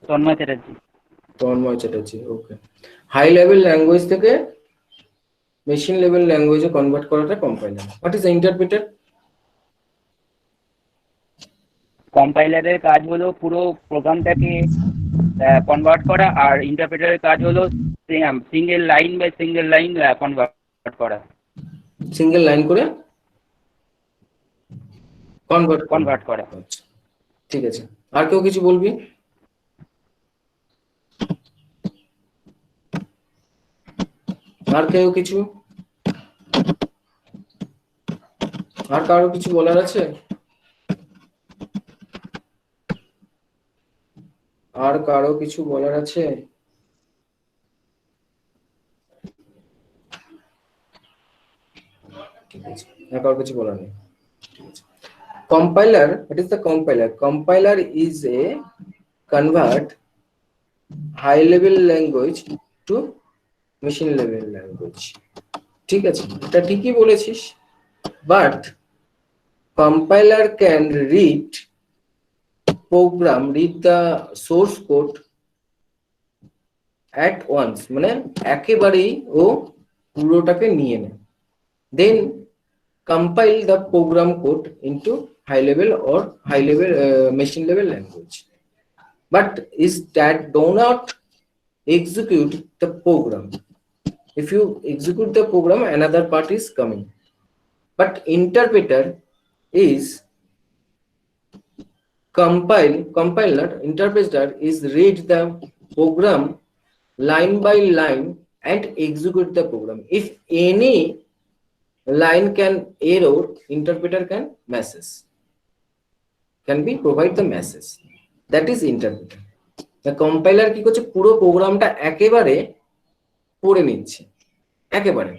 S4: Tanmoy Chatterjee.
S1: Tanmoy Chatterjee, okay. High level language থেকে মেশিন লেভেল ল্যাঙ্গুয়েজে কনভার্ট করাটা কম্পাইলার। What is interpreter?
S4: কম্পাইলারের কাজ হলো পুরো প্রোগ্রামটাকে কনভার্ট করা, আর ইন্টারপ্রেটারের কাজ হলো single line by single line convert করা।
S1: সিঙ্গেল লাইন করে কনভার্ট
S4: করা।
S1: আচ্ছা, ঠিক আছে। আর কেউ কিছু বলবি? আর কেউ কিছু? আর কারো কিছু বলার আছে? আর কারো কিছু বলার আছে? ঠিক আছে, আর কারো কিছু বলার নেই, ঠিক আছে। Compiler, what is the compiler? Compiler is a convert high level language to machine level language, ঠিক আছে, এটা ঠিকই বলেছিস। But compiler can read the source code at once, মানে একেবারেই ও পুরোটাকে নিয়ে নেয়, then compile the program code into high level or high level machine level language, but is that do not execute the program. If you execute the program, another part is coming. But interpreter is compiler, interpreter is read the program line by line and execute the program. If any line can error, interpreter can be provide the message, that is interpreter. The compiler কি করছে, পুরো প্রোগ্রামটা একেবারে পড়ে নিচ্ছে, একেবারে।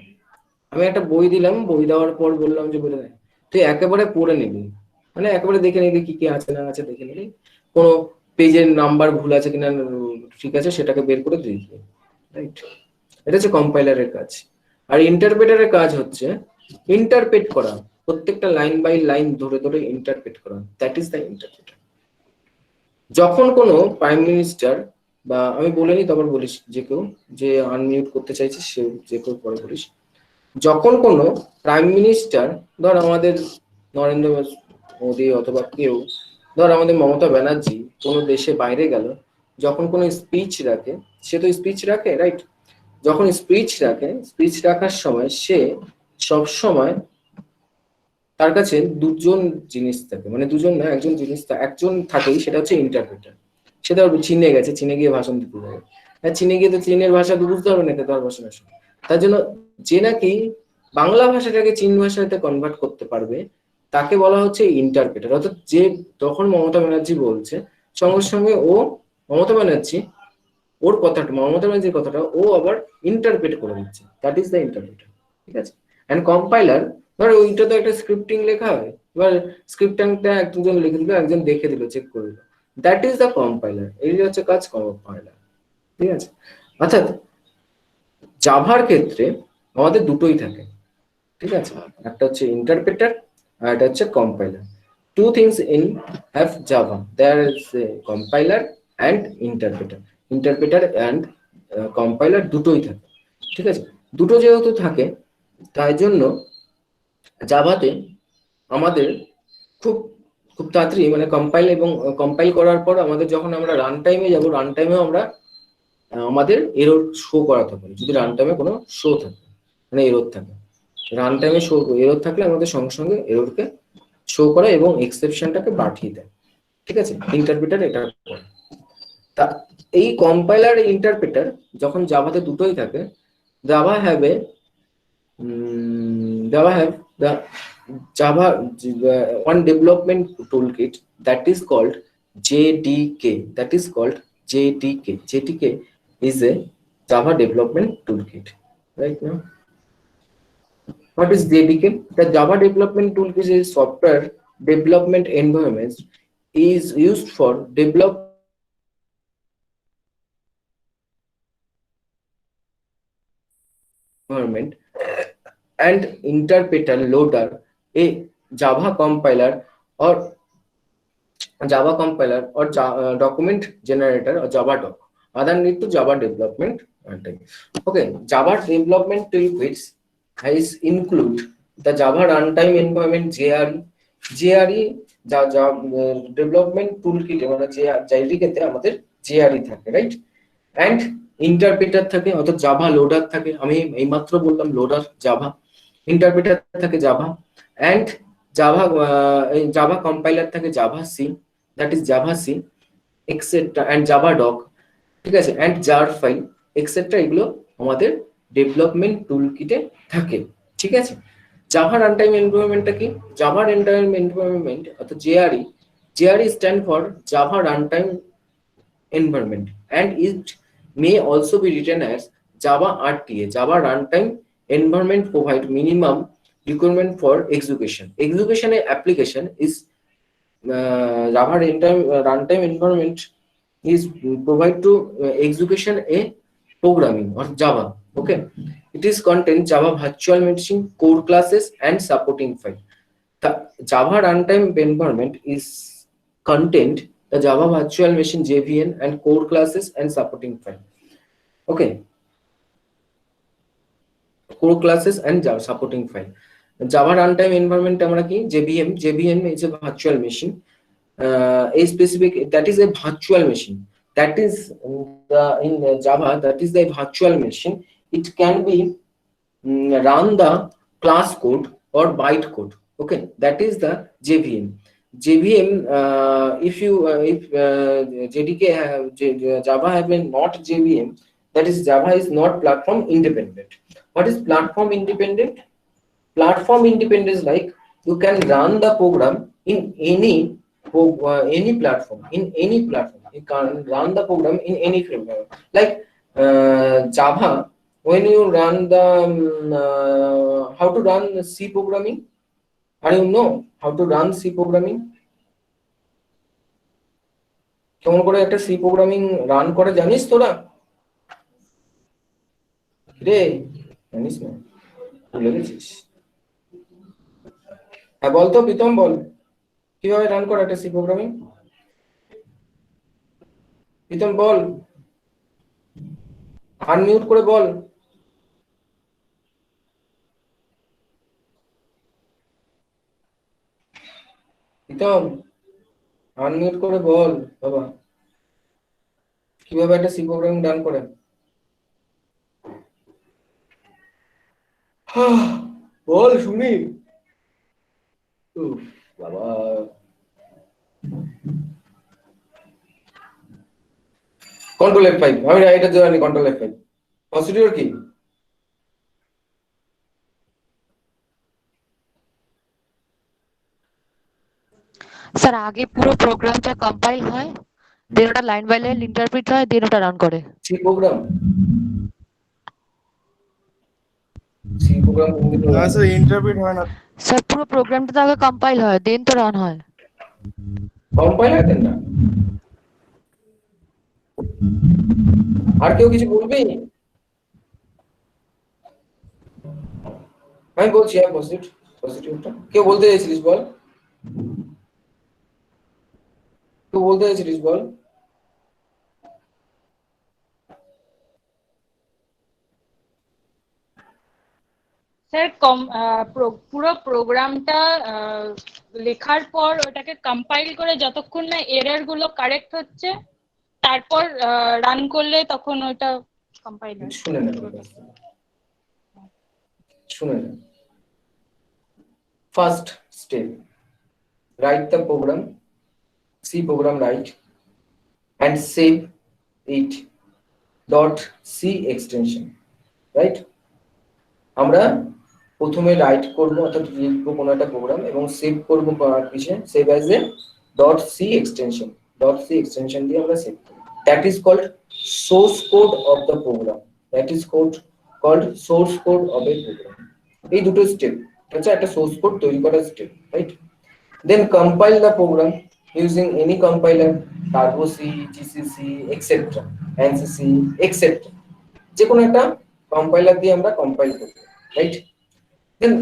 S1: আমি একটা বই দিলাম, বই দেওয়ার পর বললাম যে বলে দেয়, তুই একেবারে পড়ে নিবি, মানে একেবারে দেখে নিবি কি কি আছে না আছে, দেখে নিবি কোনো পেজের নাম্বার ভুল আছে কিনা ঠিক আছে সেটাকে বের করে দিয়ে দিবি, রাইট? এটা হচ্ছে কম্পাইলারের কাজ। আর ইন্টারপ্রেটারের কাজ হচ্ছে ইন্টারপ্রেট করা, প্রত্যেকটা লাইন বাই লাইন ধরে ধরে ইন্টারপ্রেট করা, দ্যাট ইজ দ্য ইন্টারপ্রেটার। যখন কোনো প্রাইম মিনিস্টার, বা আমি বলে নি তারপর বলিস, যে কেউ যে আনমিউট করতে চাইছিস সে যে কেউ পরে বলিস, যখন কোনো প্রাইম মিনিস্টার, ধর আমাদের নরেন্দ্র মোদী অথবা কেউ, ধর আমাদের মমতা ব্যানার্জি কোনো দেশে বাইরে গেল, যখন কোনো স্পিচ রাখে, সে তো স্পিচ রাখে, রাইট? যখন স্পিচ রাখে, স্পিচ রাখার সময় সে সব সময় তার কাছে দুজন জিনিস থাকে, মানে দুজন না, একজন জিনিস, একজন থাকেই, সেটা হচ্ছে ইন্টারপ্রেটার। সে ধর চীনে গেছে, চীনে গিয়ে ভাষণ দিতে যাবে, হ্যাঁ চীনে গিয়ে তো চীনের ভাষা তো বুঝতে হবে না, তার ভাষা না, তার জন্য যে নাকি বাংলা ভাষাটাকে চীন ভাষাতে কনভার্ট করতে পারবে, তাকে বলা হচ্ছে ইন্টারপ্রেটার। অর্থাৎ যে, তখন মমতা ব্যানার্জি বলছে, সঙ্গে সঙ্গে ও মমতা ব্যানার্জি ওর কথাটা, মমতা ব্যানার্জির কথাটা ও আবার ইন্টারপ্রেট করে দিচ্ছে, দ্যাট ইজ দ্য ইন্টারপ্রেটার। ঠিক আছে। অ্যান্ড কম্পাইলার, ধর ওইটা তো একটা স্ক্রিপ্টিং লেখা হয়, এবার স্ক্রিপ্টিংটা একজন লিখে দিল, একজন দেখে দিল, চেক করে দিল, দ্যাট ইজ দ্য কম্পাইলার। এই হচ্ছে কাজ কম্পাইলার। ঠিক আছে। অর্থাৎ জাভার ক্ষেত্রে আমাদের দুটোই থাকে। ঠিক আছে, একটা হচ্ছে ইন্টারপ্রেটার আর একটা হচ্ছে compiler. Two things in have Java, there is compiler and interpreter. Interpreter and compiler দুটোই থাকে। ঠিক আছে। দুটো যেহেতু থাকে, তাই জন্য জাভাতে আমাদের খুব খুব তাড়াতাড়ি মানে কম্পাইল এবং কম্পাইল করার পর আমাদের যখন আমরা রান টাইমে যাবো, রান টাইমেও আমরা আমাদের এরর শো করাতে পারি, যদি রান টাইমে কোনো শো থাকে, মানে এরর থাকে। রান টাইমে শো এরর থাকলে আমাদের সঙ্গে সঙ্গে এররকে শো করে এবং এক্সেপশনটাকে পাঠিয়ে দেয়। ঠিক আছে। ইন্টারপ্রেটার এটা করে। তা এই কম্পাইলার ইন্টারপ্রেটার যখন জাভাতে দুটোই থাকে, Java have a Java have the Java one development toolkit that is called JDK. That is called JDK. JDK is a Java development toolkit. Right now, what is JDK? The Java development toolkit is a software development environment is used for develop environment and interpreter loader, a Java compiler or document generator or Java doc. Other need to Java development runtime. Okay, Java development toolkits has include the Java runtime environment JRE. JRE development toolkit মানে JRE তে আমাদের JRE থাকে, right? And interpreter থাকে, অর্থাৎ Java loader থাকে। আমি এইমাত্র বললাম লোডার জাভা। ইন্টারপ্রেটার থাকে জাভা, অ্যান্ড জাভা কম্পাইলার থাকে Java C, that is Java C extra, and Java doc. ঠিক আছে। অ্যান্ড জার ফাইল এক্সেট্রা, এগুলো আমাদের ডেভেলপমেন্ট টুল কিটে থাকে। ঠিক আছে। জাভা রান টাইম এনভায়রনমেন্টটা কি? জাভা রান টাইম এনভায়রনমেন্ট অর্থাৎ JRE, JRE stand for Java run time environment, and it may also be written as Java RTA. Java runtime environment provide minimum requirement for execution. Execution application is Java runtime environment is provide to execution a programming or Java. Okay, it is contain Java virtual machine, core classes, and supporting file. The Java runtime environment is contained the Java virtual machine JVM and core classes and supporting file. Okay, core classes and Java supporting file. Java runtime environment আমরা কি JVM is a virtual machine, a specific, that is a virtual machine, that is in Java, that is the virtual machine. It can be run the class code or byte code. Okay, that is the JVM. JVM, if JDK Java have been not JVM, that is Java is not platform independent. What is platform independent? Platform independent is like you can run the program in any platform, in any platform. You can run the program in any framework. Like Java, when you run the how to run C programming. Are you know how to run C programming? কেমন করে একটা C programming run করে জানিস তোরা? রে জানিস না, ভুলে গেছিস? হ্যাঁ বল তো প্রীতম, বল কিভাবে রান করে একটা সি প্রোগ্রামিং। প্রীতম বল, আনমিউট করে বল। প্রীতম আনমিউট করে বল বাবা, কিভাবে একটা সি প্রোগ্রামিং রান করে। বল শুনি। বাবা কন্ট্রোল F5, আমি এটা জানি কন্ট্রোল F5। প্রসিডিউর কি?
S7: স্যার আগে পুরো প্রোগ্রামটা কম্পাইল হয়, দেন ওটা লাইন বাই লাইন ইন্টারপ্রিট হয়, দেন ওটা রান করে।
S1: সি প্রোগ্রাম, সি প্রোগ্রাম
S8: না স্যার ইন্টারপ্রিট হয় না।
S7: স্যার পুরো প্রোগ্রামটা তো আগে কম্পাইল হয়, দেন তো রান হয়।
S1: কম্পাইল হয় না। আর কেউ কিছু বলবে? আমি বলছি, হ্যাঁ পজিটিভটা কেউ বলতে চাইছিলিস বল, কেউ বলতে চাইছিলিস বল।
S2: স্যার পুরো প্রোগ্রামটা লেখার পর ওটাকে কম্পাইল করে যতক্ষণ না এরর গুলো কারেক্ট হচ্ছে, তারপর রান করলে তখন ওটা কম্পাইল হয়।
S1: শুনে না, শুনে না। First step, write the program, C program write and save it .c extension, right? আমরা প্রথমে রাইট করব অর্থাৎ লিখব কোনো একটা প্রোগ্রাম এবং সেভ করব কিসে, save as a .c extension, .c extension দিয়ে আমরা সেভ করব। That is called source code of the program, that is called source code of a program। এই দুটো স্টেপ, এটা হচ্ছে একটা সোর্স কোড তৈরি করার step, right? Then compile the program using any compiler, Turbo C, GCC, etc., ANSYS, etc. যে কোনো একটা কম্পাইলার দিয়ে আমরা কম্পাইল করব, right? Then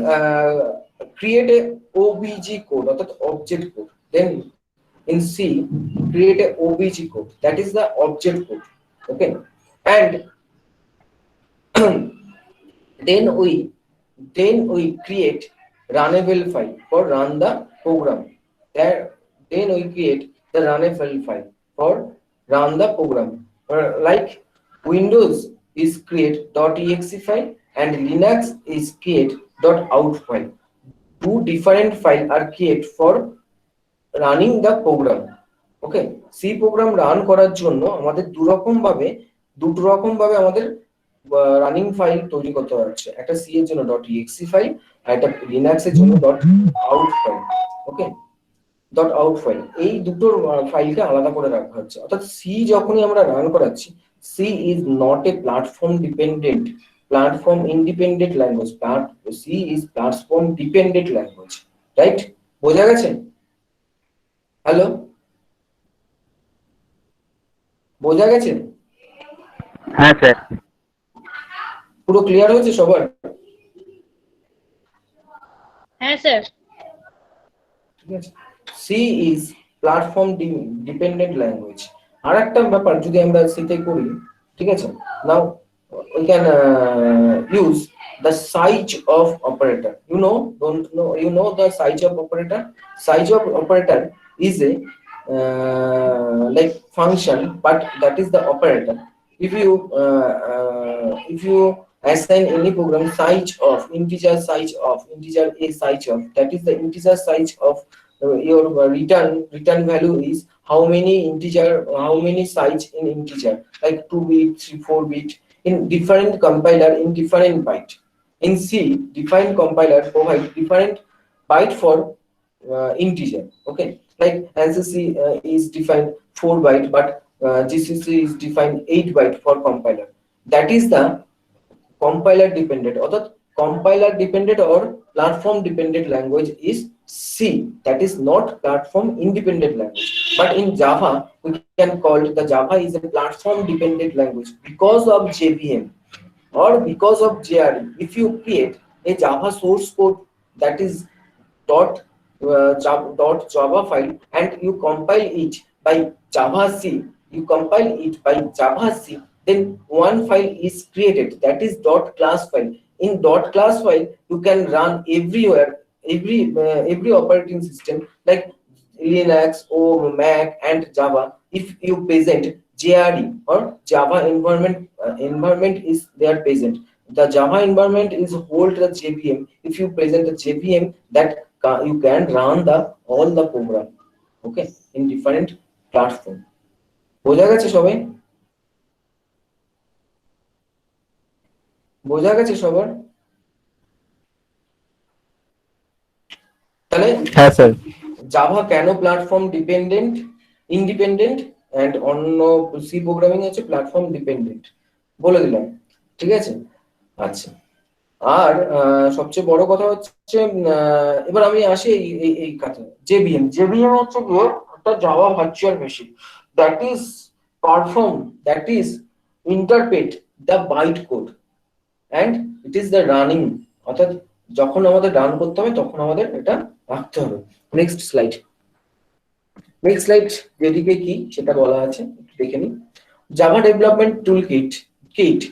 S1: create a obj code অর্থাৎ object code, then in C create a obj code, that is the object code, okay? And then we create runnable file for run the program. Then we create the runnable file for run the program. Like Windows is create .exe file and Linux is create .out file. Two different files are created for running the program. Okay, C program run করার জন্য আমাদের দুটো রকম ভাবে আমাদের running file তৈরি করতে হচ্ছে। একটা সি এর জন্য .exe ফাইল আর একটা লিনাক্স এর জন্য .out ফাইল। ওকে, .out ফাইল, এই দুটো ফাইলকে আলাদা করে রাখা হচ্ছে। অর্থাৎ সি যখনই আমরা রান করাচ্ছি, C is not a platform independent language, C is platform dependent language, right? বোঝা গেছে? হ্যালো, বোঝা গেছে?
S4: হ্যাঁ স্যার।
S1: পুরো ক্লিয়ার হয়েছে সবার?
S2: হ্যাঁ স্যার।
S1: ঠিক আছে, C is platform dependent language. আর একটা ব্যাপার যদি আমরা সিতে করি, ঠিক আছে, নাও we can use the size of operator. You know the size of operator? Size of operator is a like function, but that is the operator. If you assign any program size of integer a size of, that is the integer size of your return value is how many size in integer, like 2 bit, 3, 4 bit, in different compiler in different byte. In C, defined compiler provide different byte for integer. Okay, like ANSYS is defined 4 byte, but GCC is defined 8 byte for compiler. That is the compiler dependent, or compiler dependent or platform dependent language is C. That is not platform independent language. But in Java, we can call the Java is a platform dependent language because of JVM or because of JRE. If you create a Java source code that is .java file and you compile it by Java C, then one file is created, that is .class file. In .class file you can run everywhere, every operating system like Linux or Mac and Java. If you present JRE or Java environment is there present, the Java environment is hold the JVM. If you present the JVM, that you can run all the program, okay, in different platform. বোঝা গেছে সবাই? বোঝা গেছে সবার? তাহলে
S4: হ্যাঁ sir.
S1: Java কেন platform independent? And অন্য সি প্রোগ্রামিং হচ্ছে প্ল্যাটফর্ম ডিপেন্ডেন্ট, বলে দিলাম, ঠিক আছে। আচ্ছা, আর সবচেয়ে বড় কথা হচ্ছে এবার আমি আসি এই কথা, জেবিএম হচ্ছে গিয়ে একটা Java virtual machine that is perform, that is interpret the byte code and it is the running, অর্থাৎ যখন আমাদের রান করতে হবে তখন আমাদের এটা রাখতে হবে। নেক্সট স্লাইড, যেটিকে কি সেটা বলা আছে একটু দেখে নিই। Java development tool kit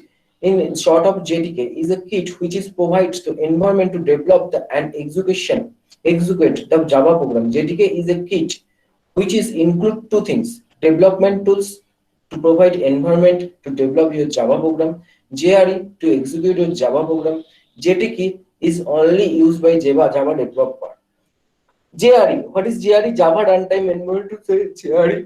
S1: in short of JDK is a kit which is provides the environment to develop the and execute the Java program. JDK is a kit which is include two things: development tools to provide environment to develop your Java program, JRE to execute your Java program. JDK is only used by Java developer. JRE, what is JRE? Java runtime environment. To say JRE,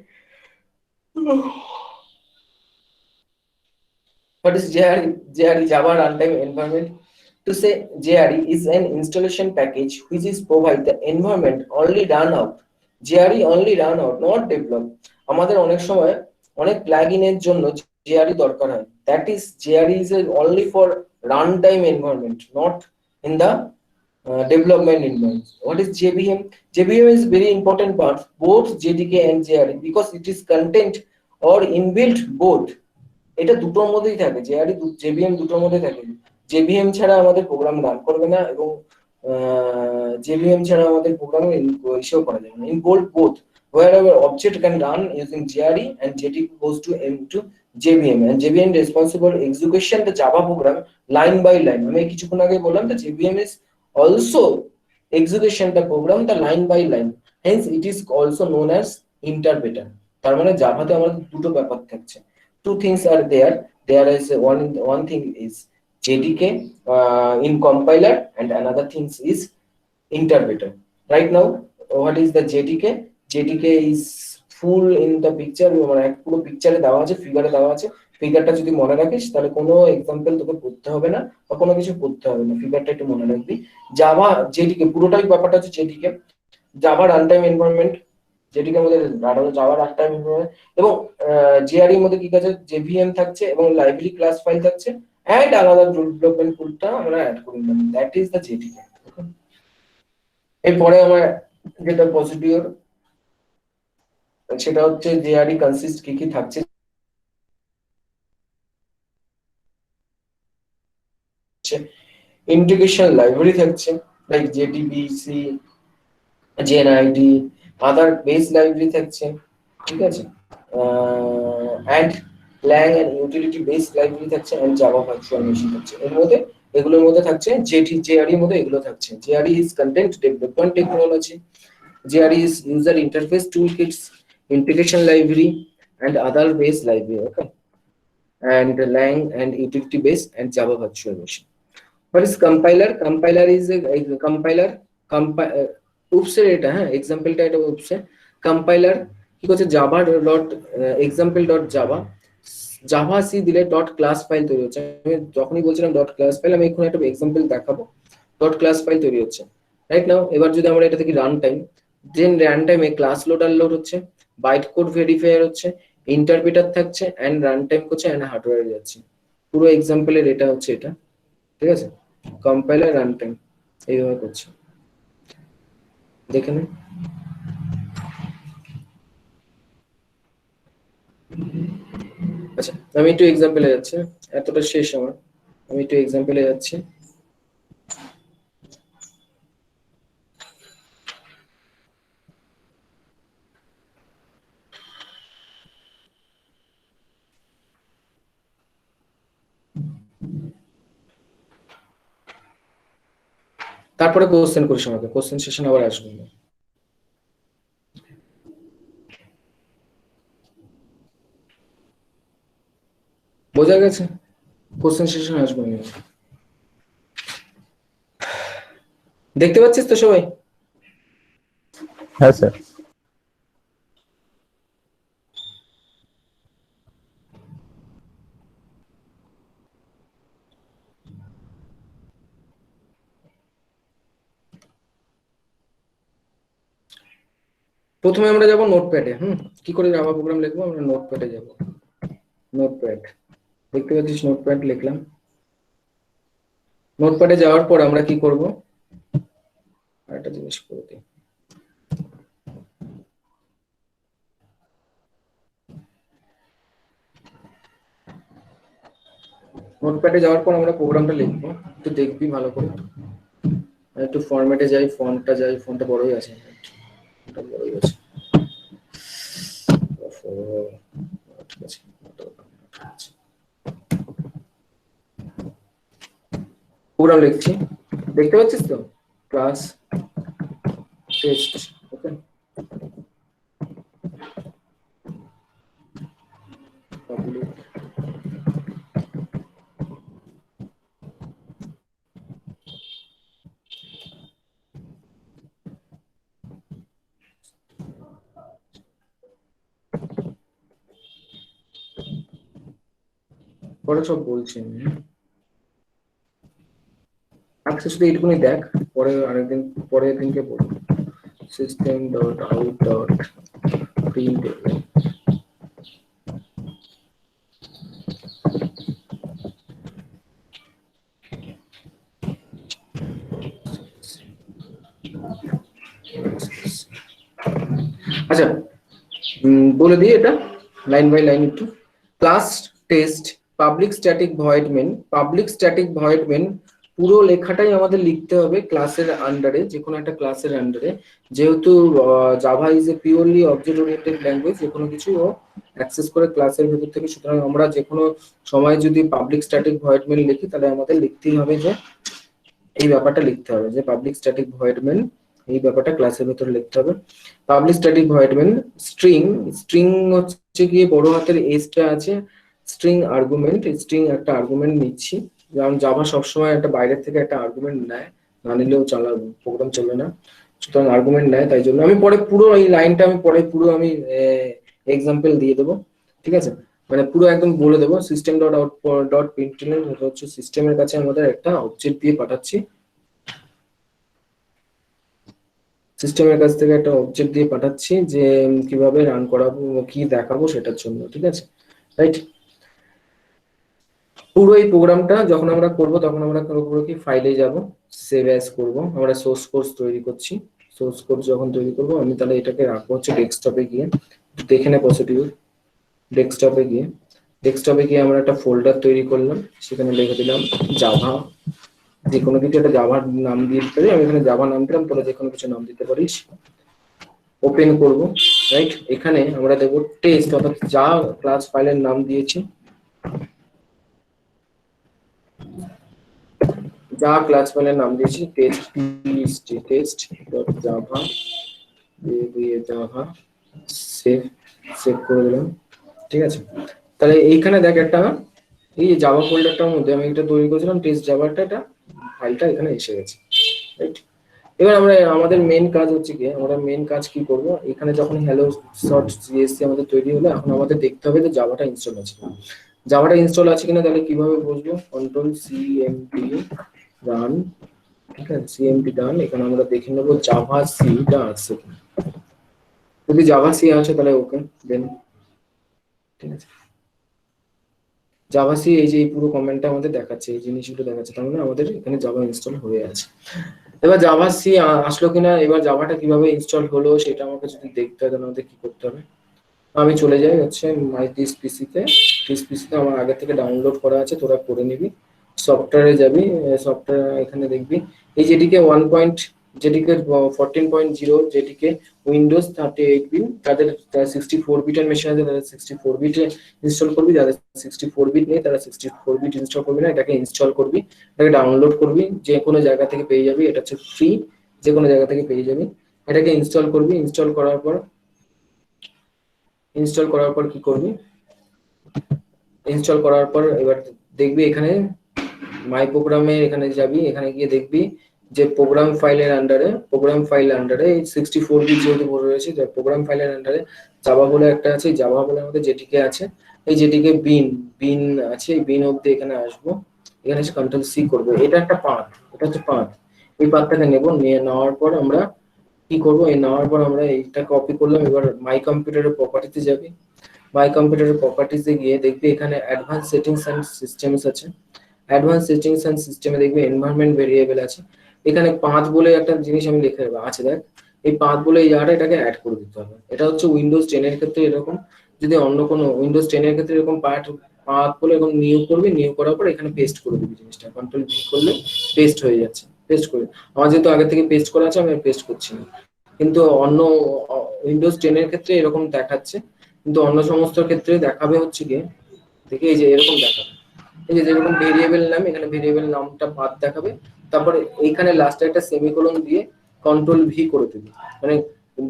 S1: what is JRE? JRE, Java Runtime Environment. To say JRE is an installation package which is provide the environment only run out. JRE only run out, not develop. আমাদের অনেক সময় অনেক plugin এর জন্য JRE দরকার হয়। That is JRE is only for runtime environment, not in the development environment. What is JVM? JVM is very important part both JDK and JRE because it is content or inbuilt both. এটা দুটোর মধ্যেই থাকে, জেআরই JBM দুটোর মধ্যে থাকে। JBM ছাড়া আমাদের program run করবে না এবং জেবিএম ছাড়া আমাদের প্রোগ্রাম ইস্যু করা যাবে না। In both wherever object can run using JRE and JDK goes to M to JVM and JVM responsible execution the Java program line by line. আমি কিছুক্ষণ আগে বললাম the JVM is also execution the program the line by line, hence it is also known as interpreter. তার মানে জাভাতে আমাদের দুটো ব্যাপার থাকছে, two things are there. There is one thing is JDK in compiler and another thing is interpreter. Right now, what is the JDK? JDK is full in the picture, মানে পুরো পিকচারে দেওয়া আছে, ফিগারে দেওয়া আছে। ফিগারটা যদি মনে রাখিস তাহলে কোনো এক্সাম্পল তোকে পড়তে হবে না বা কোনো কিছু পড়তে হবে না, ফিগারটা একটু মনে রাখবি। জাভা জেডিকে পুরোটাই ব্যাপারটা হচ্ছে JDK, Java run time environment, যেটিকে আমাদের জাভা রান টাইম এনভায়রনমেন্ট, এবং জিআরই এর মধ্যে কি আছে, জেভিএম থাকছে এবং লাইব্রেরি ক্লাস ফাইল থাকছে, এন্ড আলাদা ডেভেলপমেন্ট টুলটা আমরা অ্যাড করে দিলাম। That is the JDK. এরপরে আমার যেটা প্রসিডিওর সেটা হচ্ছে জিআরই কনসিস্ট কি কি থাকছে। ইন্টিগ্রেশন লাইব্রেরি থাকছে like JDBC, JNDI, other base library থাকছে, ঠিক আছে, and lang and utility base library থাকছে, এন্ড জাভা ভার্চুয়াল মেশিন থাকছে। এর মধ্যে এগুলোর মধ্যে থাকছে জেআরই এর মধ্যে এগুলো থাকছে। JRE is content development technology, JRE is user interface toolkits, integration library and other base library, okay, and lang and utility base and Java virtual machine. What is compiler? Compiler is a compiler oops এটা, হ্যাঁ এক্সাম্পলটা এটা oops compiler কি করছে, Java dot example dot Java, javac দিলে dot class file তৈরি হচ্ছে। আমি যখনই বলছিলাম ডট ক্লাস ফাইল, আমি এখন একটা এক্সাম্পল দেখাবো, ডট ক্লাস ফাইল তৈরি হচ্ছে রাইট নাও। এবার যদি আমরা এটা থেকে রান টাইম, দেন রান টাইমে ক্লাস লোডার লোড হচ্ছে, বাইট কোড ভেরিফায়ার হচ্ছে, ইন্টারপ্রিটার থাকছে, এন্ড রান টাইম করছে, এন্ড হার্ডওয়্যারে যাচ্ছে। পুরো এক্সাম্পলের এটা হচ্ছে এটা, ঠিক আছে, কম্পাইলার রান টাইম এইভাবে করছে, দেখে নিন। আচ্ছা, আমি একটু এক্সাম্পলে যাচ্ছি, এতটা শেষ আমার, আমি একটু এক্সাম্পলে যাচ্ছি। তারপরে কোশ্চেন করিস আমাকে, কোশ্চেন সেশন আবার আসবে। বোঝা গেছে? কোশ্চেন সেশন আসবে। দেখতে পাচ্ছিস তো সবাই?
S9: হ্যাঁ স্যার।
S1: প্রথমে আমরা যাব নোটপ্যাডে। কি করে জাভা প্রোগ্রাম লিখবো? আমরা নোটপ্যাডে যাব। নোটপ্যাড, দেখতে পাচ্ছিস নোটপ্যাড লিখলাম। নোটপ্যাডে যাওয়ার পর আমরা কি করব? আরেকটা জিনিস করে দিই। নোটপ্যাডে যাওয়ার পর আমরা প্রোগ্রামটা লিখবো, একটু দেখবি ভালো করে। একটু ফরম্যাটে যাই, ফন্টটা যাই, ফন্টটা বড়ই আছে, ফন্টটা বড়ই আছে। ঠিক আছে, প্রোগ্রাম লিখছি, দেখতে পাচ্ছিস তো? ক্লাস টেস্ট, ওকে। পরে সব বলছি আমি। আচ্ছা শুধু এইটুকুনি দেখ, পরে আরেকদিন, পরে একদিনকে বলবো। System dot out dot print. আচ্ছা বলে দিই এটা লাইন বাই লাইন একটু। Class test public static void main. Public static void main পুরো লেখাটাই আমাদের লিখতে হবে ক্লাসের আন্ডারে, যে কোনো একটা ক্লাসের আন্ডারে। যেহেতু Java is a purely object oriented language, যে কোনো কিছু ও অ্যাক্সেস করে ক্লাসের ভেতর থেকে, সুতরাং আমরা যে কোনো সময় যদি পাবলিক স্ট্যাটিক ভয়েড মেন লিখি, তাহলে আমাদের লিখতেই হবে যে এই ব্যাপারটা লিখতে হবে, যে পাবলিক স্ট্যাটিক ভয়েড মেন, এই ব্যাপারটা ক্লাসের ভেতরে লিখতে হবে। Public static void main string, string হচ্ছে গিয়ে বড় হাতের এসটা আছে, স্ট্রিং আর্গুমেন্ট, স্ট্রিং একটা আর্গুমেন্ট নিচ্ছি, যেমন জাভা সবসময় একটা বাইরের থেকে একটা আর্গুমেন্ট নেয়, না নিলেও প্রোগ্রাম চলবে না, সুতরাং আর্গুমেন্ট নেয়। তাই জন্য আমি পরে পুরো এই লাইনটা আমি পরে পুরো আমি এক্সাম্পল দিয়ে দেবো, ঠিক আছে? মানে পুরো একদম বলে দেবো। সিস্টেম ডট আউট ডট প্রিন্টএলএন হচ্ছে সিস্টেমের কাছে আমাদের একটা অবজেক্ট দিয়ে পাঠাচ্ছি, সিস্টেমের কাছ থেকে একটা অবজেক্ট দিয়ে পাঠাচ্ছি যে কিভাবে রান করাবো, কি দেখাবো সেটার জন্য, ঠিক আছে? রাইট। পুরো এই প্রোগ্রামটা যখন আমরা করব, তখন আমরা পুরো কি ফাইলে যাব, সেভ অ্যাজ করব। আমরা সোর্স কোড তৈরি করছি, সোর্স কোড যখন তৈরি করব আমি, তাহলে এটাকে রাখবো হচ্ছে ডেস্কটপে গিয়ে। দেখে নে পজিটিভ, ডেস্কটপে গিয়ে আমরা একটা ফোল্ডার তৈরি করলাম, সেখানে লিখে দিলাম জাভা, যে কোনো কিছু একটা জাভার নাম দিয়ে দিতে পারি। আমি এখানে জাভা নাম দিলাম, তোরা যে কোনো কিছু নাম দিতে পারিস। ওপেন করব, রাইট। এখানে আমরা দেবো টেস্ট, অর্থাৎ যা ক্লাস ফাইলের নাম দিয়েছি, যা ক্লাস ফাইলের নাম দিয়েছি টেস্ট, টেস্ট ডট জাভা দিয়ে জাভা সেভ করে দিলাম, ঠিক আছে? তাহলে এইখানে দেখ একটা, এই যে জাভা ফোল্ডারটার মধ্যে আমি এটা তৈরি করেছিলাম টেস্ট জাভাটা, এটা ফাইলটা এখানে এসে গেছে, রাইট। এবার আমরা আমাদের মেন কাজ হচ্ছে কি, আমরা মেন কাজ কি করব, এখানে যখন হ্যালো ডট সিএসসি আমাদের তৈরি হলো, এখন আমাদের দেখতে হবে যে জাভাটা ইনস্টল আছে কিনা। জাভাটা ইনস্টল আছে কিনা তাহলে কিভাবে বুঝবো? কন্ট্রোল সিএমপি রান, ঠিক আছে? সিএমপি রান, এখানে আমরা দেখে নেব জাভা সিটা আছে কিনা। যদি জাভা সি আছে তাহলে ওকে দেন, ঠিক আছে? জাভা সি, এই যে এই পুরো কমেন্টটা আমাদের দেখাচ্ছে, এই জিনিসগুলো দেখাচ্ছে, তার মানে আমাদের এখানে জাভা ইনস্টল হয়ে আছে। এবার জাভা সি আসলো কিনা, এবার জাভাটা কিভাবে ইনস্টল হলো সেটা আমাকে যদি দেখতে হয়, তাহলে আমাদের কি করতে হবে? আমি চলে যাই হচ্ছে মাই দিস পিসিতে, আমার আগে থেকে ডাউনলোড করা আছে, তোরা করে নিবি। সফটওয়্যারে যাবি, সফটওয়্যার এখানে দেখবি এই যেটিকে 1. যেটিকে 14.0, যেটিকে উইন্ডোজ 38 বিট, তাদের 64 বিটের মেশিন আছে, তাদের 64 বিটে ইনস্টল করবি, যাদের 64 বিট নেই তারা 64 বিট ইনস্টল করবি না, এটাকে ইনস্টল করবি, এটাকে ডাউনলোড করবি, যে কোনো জায়গা থেকে পেয়ে যাবি, এটা হচ্ছে ফ্রি, যে কোনো জায়গা থেকে পেয়ে যাবি। এটাকে ইনস্টল করবি, ইনস্টল করার পর কি করবি? ইনস্টল করার পর এবার দেখবি এখানে মাই প্রোগ্রামে, এখানে যাবি, এখানে গিয়ে দেখবি যে প্রোগ্রাম ফাইলের আন্ডারে 64 বিট যেহেতু বলে রয়েছে, প্রোগ্রাম ফাইলের আন্ডারে জাভা বলে একটা আছে, জাভা বলে আমাদের যেটিকে আছে, এই যেটিকে বিন আছে, এই বিন অব্দি এখানে আসবো, এখানে এসে কন্ট্রোল সি করবো। এটা একটা পাথ, এটা হচ্ছে পাথ, এই পাথটাকে নেবো, নিয়ে নেওয়ার পর আমরা কি করব, এই নেওয়ার পর আমরা এইটা কপি করলাম, এবার মাই কম্পিউটারের প্রপার্টিতে যাবে, মাই কম্পিউটারের প্রপার্টিতে গিয়ে দেখবে এখানে অ্যাডভান্স সেটিংস এন্ড সিস্টেমস আছে, অ্যাডভান্স সেটিংস এন্ড সিস্টেমে দেখবে এনভায়রনমেন্ট ভেরিয়েবল আছে, এখানে 5 বলে একটা জিনিস আমি লিখে আছে, দেখ এই 5 বলে এই জায়গাটা এটাকে অ্যাড করে দিতে হবে। এটা হচ্ছে উইন্ডোজ 10 এর ক্ষেত্রে এরকম, যদি অন্য কোনো উইন্ডোজ 10 এর ক্ষেত্রে এরকম পার্ট 5 বলে এরকম নিউ করবে, নিউ করার পর এখানে পেস্ট করে দিবি জিনিসটা, কন্ট্রোল ভি করলে পেস্ট হয়ে যাচ্ছে, পেস্ট করে আমার যেহেতু আগে থেকে পেস্ট করা আছে আমি পেস্ট করছি না, কিন্তু অন্য উইন্ডোজ 10 এর ক্ষেত্রে এরকম দেখাচ্ছে, কিন্তু অন্য সমস্ত ক্ষেত্রে দেখাবে হচ্ছে গিয়ে দেখে এই যে এরকম দেখাবে, এই যে যেরকম ভেরিয়েবল নাম, এখানে ভেরিয়েবল নামটা পাথ দেখাবে, তারপরে এইখানে লাস্টে একটা সেমিকোলন দিয়ে কন্ট্রোল ভি করে দিবি, মানে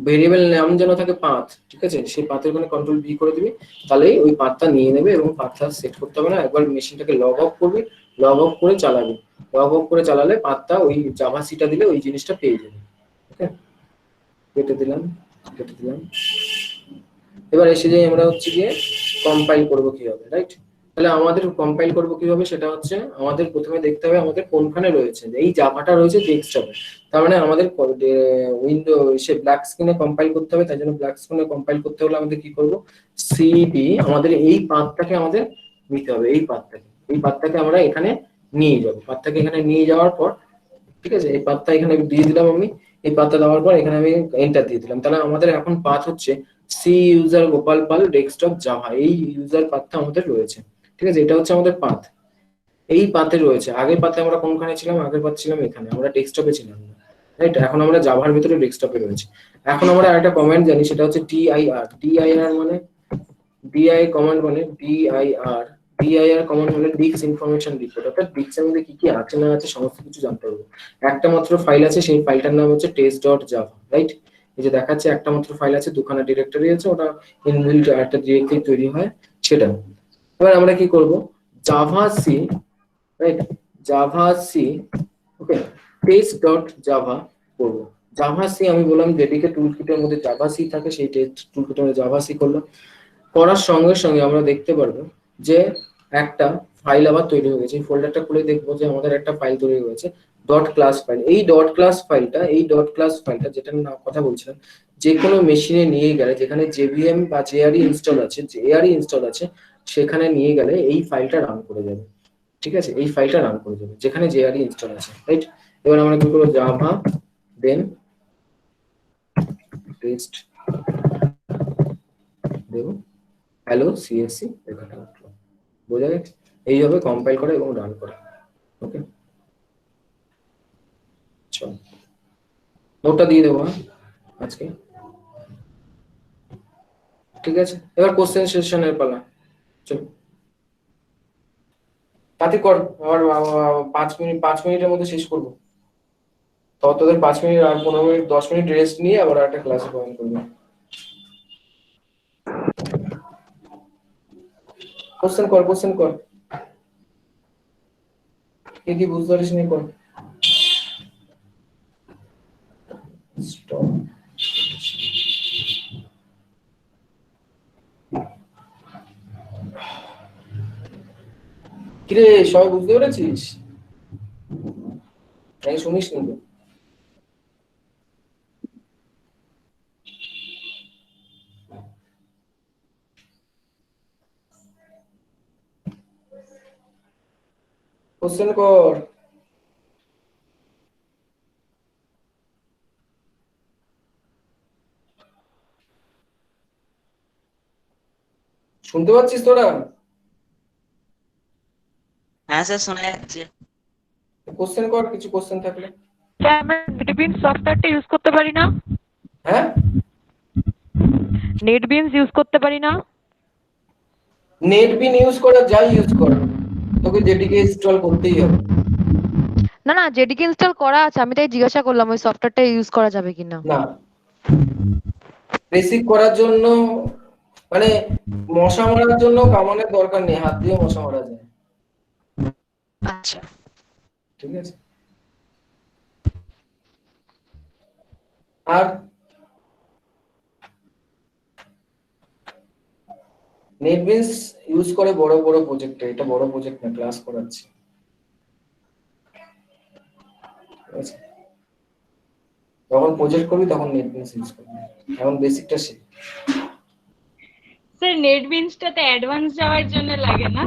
S1: ভেরিয়েবল নাম যেন থাকে পাথ, ঠিক আছে, সেই পাথের ওখানে কন্ট্রোল ভি করে দিবি, তাহলেই ওই পাথটা নিয়ে নেবে এবং পাথটা সেট করতে হবে না, একবার মেশিনটাকে লগ অফ করবি, লগ অফ করে চালাবি, লগ অফ করে চালালে পাথটা ওই জাভা সিটা দিলে ওই জিনিসটা পেয়ে যাবে। ওকে, কেটে দিলাম, কেটে দিলাম। এবার এসে যাই আমরা হচ্ছে গিয়ে কম্পাইল করব কিভাবে, রাইট? তাহলে আমাদের কম্পাইল করব কিভাবে, সেটা হচ্ছে আমাদের প্রথমে দেখতে হবে আমাদের কোনখানে রয়েছে, এই জাভাটা রয়েছে ডেস্কটপে, তার মানে আমাদের উইন্ডো সে ব্ল্যাক স্ক্রিনে কম্পাইল করতে হবে, তাই জন্য ব্ল্যাক স্ক্রিনে কম্পাইল করতে হলে আমাদের কি করব, সিডি আমাদের এই পাথটাকে আমাদের নিতে হবে, এই পাথটাকে আমরা এখানে নিয়ে যাব, পাথটাকে এখানে নিয়ে যাওয়ার পর, ঠিক আছে, এই পাথটা এখানে দিয়ে দিলাম আমি, এই পাথটা দেওয়ার পর এখানে আমি এন্টার দিয়ে দিলাম, তাহলে আমাদের এখন পাথ হচ্ছে সি ইউজার গোপাল পাল ডেস্কটপ জাভা, এই ইউজার পাথটা আমাদের রয়েছে, ঠিক আছে, এটা হচ্ছে আমাদের পাথ, এই পাথে রয়েছে। আগের পাথে আমরা কোনখানে ছিলাম, আগের পাথ ছিলাম এখানে, আমরা ডেস্কটপে ছিলাম না, রাইট? এখন আমরা জাভার ভিতরে ডেস্কটপে রয়েছে। এখন আমরা একটা কমান্ড জানি, সেটা হচ্ছে dir, মানে dir কমান্ড মানে dir কমান্ড মানে ডিস্ক ইনফরমেশন রিপোর্ট, অর্থাৎ ডিস্কের মধ্যে কি কি আছে না আছে সমস্ত কিছু জানতে পারবো। একটা মাত্র ফাইল আছে, সেই ফাইলটার নাম হচ্ছে test.java, রাইট? এই যে দেখাচ্ছে একটা মাত্র ফাইল আছে, দুখানা ডিরেক্টরি আছে, ওটা ইনবিল্ট একটা ডিরেক্টরি তৈরি হয় সেটা। এবার আমরা কি করব, Java C, right, Java C, okay, test.java করব। জাভা সি আমি বললাম জেডিকে টুলকিটের মধ্যে জাভা সি থাকে, সেই টেস্ট টুলকিটের মধ্যে জাভা সি করলাম, করার সঙ্গে সঙ্গে আমরা দেখতে পারবো যে একটা ফাইল আবার তৈরি হয়ে গেছে, এই ফোল্ডারটা খুলে দেখবো যে আমাদের একটা ফাইল তৈরি হয়ে গেছে, ডট ক্লাস ফাইল। এই ডট ক্লাস ফাইলটা যেটার নাম কথা বলছিলাম, যে কোনো মেশিনে নিয়ে গেলে, যেখানে জেভিএম বা জেআরই ইনস্টল আছে, সেখানে নিয়ে গেলে এই ফাইলটা রান করে যাবে, ঠিক আছে, এই ফাইলটা রান করে যাবে যেখানে জেআরই ইনস্টল আছে, রাইট? এবার আমরা কি করবো, জাভা দেন টেস্ট দেব, হ্যালো সিএসসি, এখানে বোঝা গেছে, এইভাবে কম্পাইল করা এবং রান করা। ওকে, চল নোটটা দিয়ে দেবো আজকে, ঠিক আছে? এবার কোশ্চেন সেশনের পালা, চল তাতে কর, আবার 5 মিনিটের মধ্যে শেষ করবো, তোদের 5 মিনিট আর 15 মিনিট 10 মিনিট রেস্ট নিয়ে আবার একটা ক্লাসে জয়েন করবো। কোশ্চেন কর, কি বুঝতে পারিস নি কর। স্টপ। কিরে সবাই বুঝতে পেরেছিস নাকি শুনিস নি? কোশ্চেন কর। শুনতে পাচ্ছিস তোরা?
S9: হ্যাঁ স্যার শোনা যাচ্ছে।
S1: কোশ্চেন কর, কিছু কোশ্চেন থাকলে।
S7: আমরা নেটবিনস সফটওয়্যারটা ইউজ করতে পারি না?
S1: হ্যাঁ,
S7: নেটবিনস ইউজ করতে পারি না?
S1: নেটবিন ইউজ করা, যাই ইউজ কর, তোকে জেডিকে ইনস্টল করতেই হবে।
S7: না না, জেডিকে ইনস্টল করা আছে, আমি তাই জিজ্ঞাসা করলাম ওই সফটওয়্যারটা ইউজ করা যাবে কিনা।
S1: না, বেসিক করার জন্য, মানে মশা মারার জন্য কামানের দরকার নেই, হাত দিয়ে মশা মারা যায়,
S9: আচ্ছা
S1: ঠিক আছে? আর নেটবিনস ইউজ করে বড় বড় প্রজেক্টে, এটা বড় প্রজেক্ট না, ক্লাস করাচ্ছি, ঠিক আছে? যখন প্রজেক্ট করবি তখন নেটবিনস ইউজ করবি, এখন বেসিকটা শেখ।
S2: স্যার নেটবিনসটাতে অ্যাডভান্স যাওয়ার জন্য লাগে না?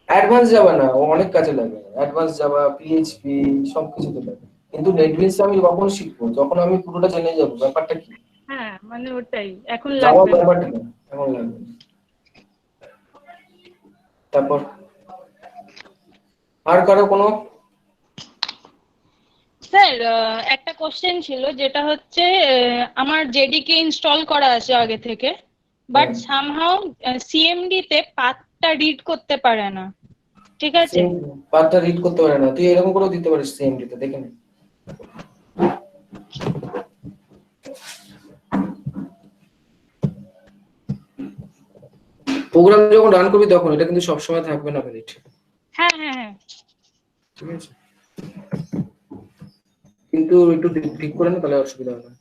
S1: অ্যাডভান্স যাবা না, ও অনেক কাজে লাগে, অ্যাডভান্স যাবা, পিএইচপি সবকিছুতে লাগে, কিন্তু নেটবিনস আমি কখন শিখবো, যখন আমি পুরোটা জেনে যাবো ব্যাপারটা কি।
S2: হ্যাঁ মানে ওটাই, এখন
S1: যাওয়ার
S2: লাগবে না।
S1: ব্যাপারটা না, এখন লাগবে না। তারপর আর কারো কোনো?
S2: স্যার একটা কোশ্চেন ছিল, যেটা হচ্ছে আমার জেডিকে ইনস্টল করা আছে আগে থেকে, বাট সামহাউ সিএমডি তে পাথটা রিড করতে পারে না, ঠিক আছে?
S1: পাথটা রিড করতে পারে না, তুই এরকম করেও দিতে পারিস সিএমডি তে, দেখে নে। প্রোগ্রাম যখন রান করবি তখন এটা কিন্তু সবসময় থাকবে না ভ্যালিড।
S2: হ্যাঁ হ্যাঁ হ্যাঁ
S1: ঠিক আছে, কিন্তু একটু ঠিক করে না, তাহলে অসুবিধা হবে না।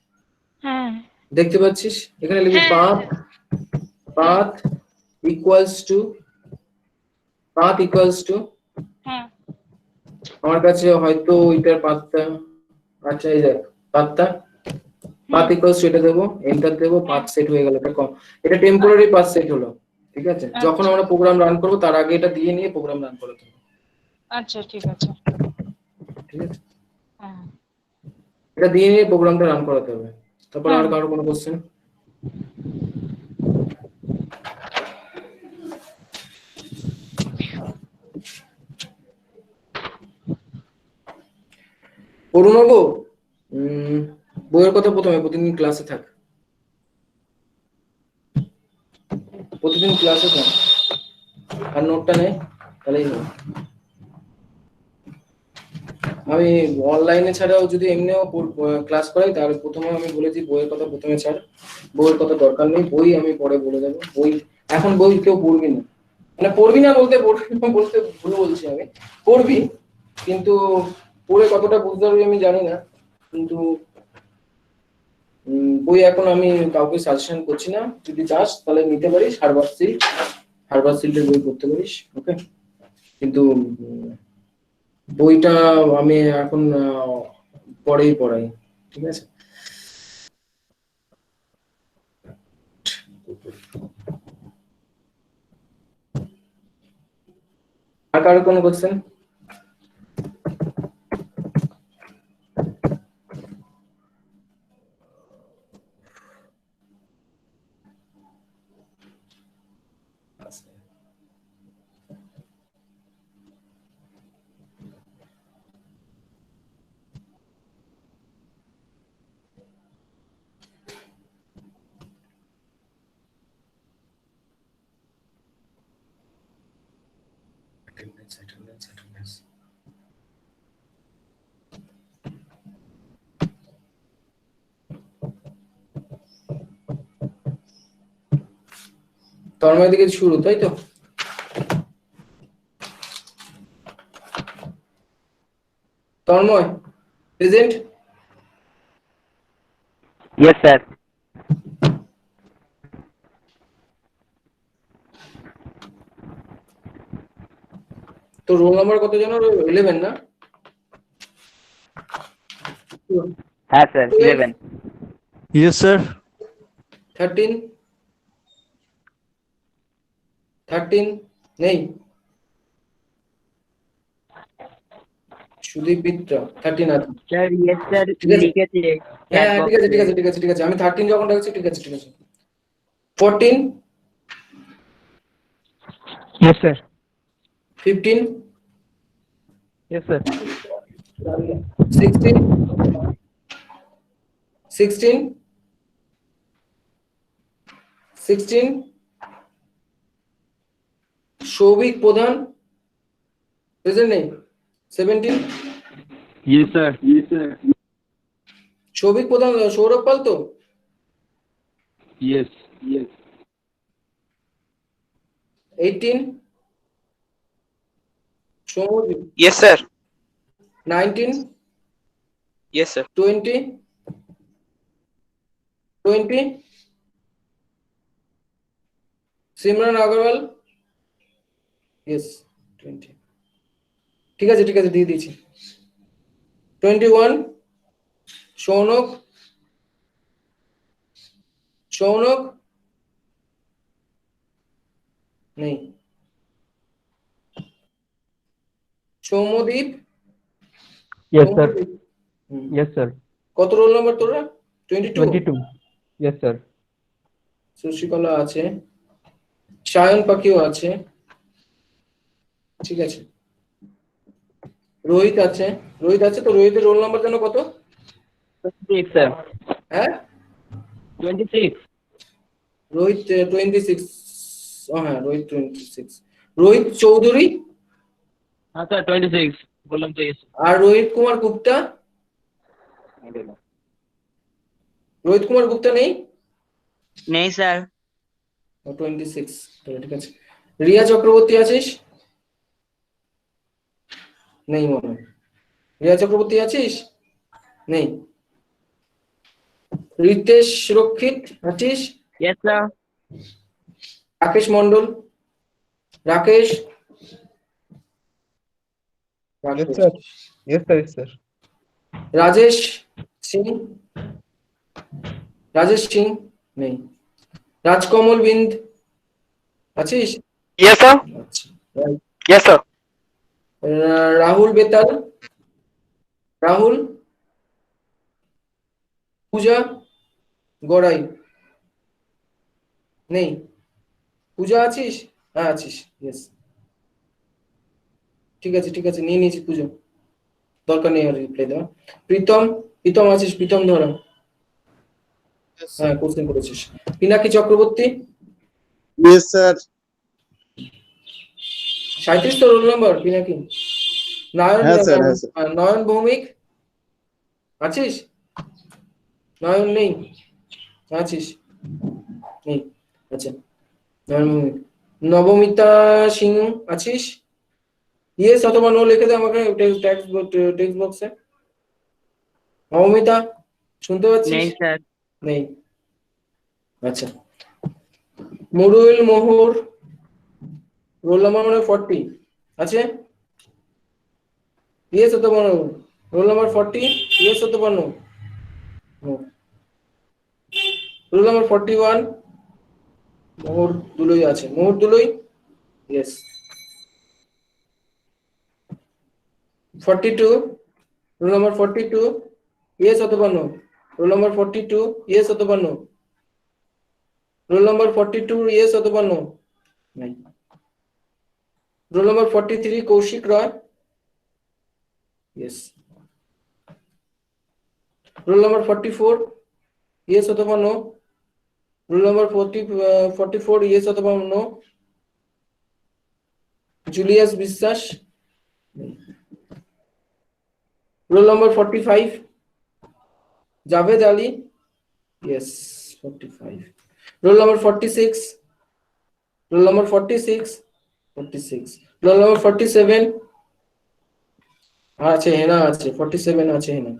S2: হ্যাঁ
S1: দেখতে পাচ্ছিস এখানে লিখবি
S2: হ্যাঁ
S1: path, path equals to, path equals to,
S2: হ্যাঁ
S1: আমার কাছে হয়তো ওইটার পাথটা, আচ্ছা এই দেখ পাথটা, পাথ ইকুয়ালস টু এটা দেবো, এন্টার দেবো, পাথ সেট হয়ে গেল, এটা কম, এটা টেম্পোরারি পাথ সেট হলো। ঠিক আছে, যখন আমরা প্রোগ্রাম রান করবো তার আগে এটা দিয়ে নিয়ে প্রোগ্রাম রান করাতে হবে।
S2: আচ্ছা ঠিক আছে।
S1: ঠিক আছে,
S2: হ্যাঁ
S1: এটা দিয়ে নিয়ে প্রোগ্রামটা রান করাতে হবে। তারপর আর
S2: হ্যাঁ
S1: কারো কোনো কোশ্চেন? অরুণাব, বইয়ের কথা প্রথমে, প্রতিদিন ক্লাসে থাক, প্রতিদিন ক্লাসে থাক, আর নোটটা নে, তাহলেই হবে। আমি অনলাইনে ছাড়াও যদি এমনিও ক্লাস করাই, তাহলে প্রথমে আমি বলেছি বইয়ের কথা প্রথমে ছাড়, বইয়ের কথা দরকার নেই, বই আমি পরে বলে দেবো। বই এখন বই কেউ পড়বি না, মানে পড়বি না বলতে বলতে ভুল বলছি, আমি পড়বি, কিন্তু পড়ে কতটা বুঝতে পারবি আমি জানি না, কিন্তু বই এখন আমি কাউকে সাজেশন করছি না, যদি চাস তাহলে নিতে পারিস, হারবার সিল্ডের বই পড়তে পারিস, ওকে। কিন্তু বইটা আমি এখন পরেই পড়াই, ঠিক আছে। আর কারো কোনো কোশ্চেন? তন্ময় দিকে শুরু, তাই তো? তন্ময় প্রেজেন্ট?
S4: Yes sir.
S1: তো রোল নাম্বার কত জানো? 11 না?
S4: হ্যাঁ স্যার 11।
S5: Yes, sir.
S1: 13? 13 নেই? সুদীপ মিত্র 13 আছে।
S4: স্যার ইয়েস স্যার
S1: ঠিক আছে।
S4: লিখেছে।
S1: হ্যাঁ ঠিক আছে ঠিক আছে ঠিক আছে ঠিক আছে, আমি 13 যখন ডাকছি, ঠিক আছে ঠিক আছে। 14?
S5: Yes, sir.
S1: 15?
S5: Yes, sir.
S1: 16? 16? 16? Souvik প্রধান প্রেজেন্ট নেই? 17?
S5: Yes, sir. Yes, sir.
S1: Souvik প্রধান, সৌরভ পাল তো?
S5: Yes. Yes.
S1: 18? Soumadip?
S9: Yes, sir.
S1: 19?
S9: Yes, sir.
S1: 20? 20? Simran Agarwal? Yes 20। ঠিক আছে দিয়ে দিয়েছি। 21? সৌনক সৌনক নেই। Soumyadip
S5: Yes, sir.
S1: Soumyadip.
S5: Yes, sir.
S1: কত রোল নাম্বার তোরা? 22।
S5: 22. Yes, sir.
S1: শশীকলা আছে, সায়ন পাখিও আছে, ঠিক আছে। রোহিত আছে, রোহিত আছে তো, রোহিতের রোল নাম্বার জানো কত?
S4: 26, sir.
S1: হ্যাঁ
S4: 26.
S1: রোহিত 26। হ্যাঁ রোহিত 26। রোহিত চৌধুরী
S4: হ্যাঁ স্যার 26 বললাম তো। yes.
S1: আর রোহিত কুমার গুপ্তা। রোহিত কুমার গুপ্তা নেই?
S9: নেই স্যার।
S1: 26, ঠিক আছে। রিয়া চক্রবর্তী আছিস? নেই মনে হয়। রিয়া চক্রবর্তী আছিস? নেই। রিতেশ রক্ষিত আছিস?
S9: Yes, sir.
S1: Rakesh Mondal, Rakesh
S8: Yes, sir. Yes, sir. Yes, sir.
S1: Rajesh Singh, Rajesh Singh নেই। রাজকমল বিন্দ আছিস?
S9: Yes, sir.
S1: আচ্ছা, right.
S9: Yes, sir.
S1: Rahul Betal, Rahul. পূজা গড়াই নেই। পূজা আছিস? হ্যাঁ আছিস, ইয়েস। ঠিক আছে ঠিক আছে, নিয়ে নিয়েছি পুজো, দরকার নেই আর রিপ্লাই দেওয়া। প্রীতম, প্রীতম আছিস? প্রীতম ধরা, হ্যাঁ কোশ্চেন করেছিস। Pinaki Chakraborty
S8: Yes, sir.
S1: 37 তো রোল নাম্বার পিনাকি। নয়ন,
S8: হ্যাঁ স্যার, হ্যাঁ স্যার।
S1: নয়ন ভৌমিক আছিস? নয়ন নেই, আছিস? নেই, আচ্ছা। নয়ন ভৌমিক। নবমিতা সিং আছিস? ইয়েস অথবা নো লিখে দে আমাকে টেক্সট বক্সে। নবমিতা শুনতে পাচ্ছিস?
S9: নেই স্যার।
S1: নেই, আচ্ছা। মুরুল মোহর রোল নাম্বার মানে 40 আছে? ইয়েস অথবা নো? রোল নাম্বার 40, ইয়েস অথবা নো? রোল নাম্বার 41 মোহর দুলই আছে, মোহর দুলই, ইয়েস। 42 রোল নাম্বার 42, ইয়েস অথবা নো? রোল নাম্বার 42, ইয়েস অথবা নো? রোল নাম্বার 42, ইয়েস অথবা নো? নাই। রোল নাম্বার 43 কৌশিক রয়, ইয়েস। রোল নাম্বার 44, ইয়েস অথবা নো? রোল নাম্বার 44, ইয়েস অথবা no? Julius বিশ্বাস। Roll number 45 Javed Ali, yes 45। Roll number 46, roll number 46, 46। Roll number 47 আছে, হেনা আছে, 47 আছে হেনা,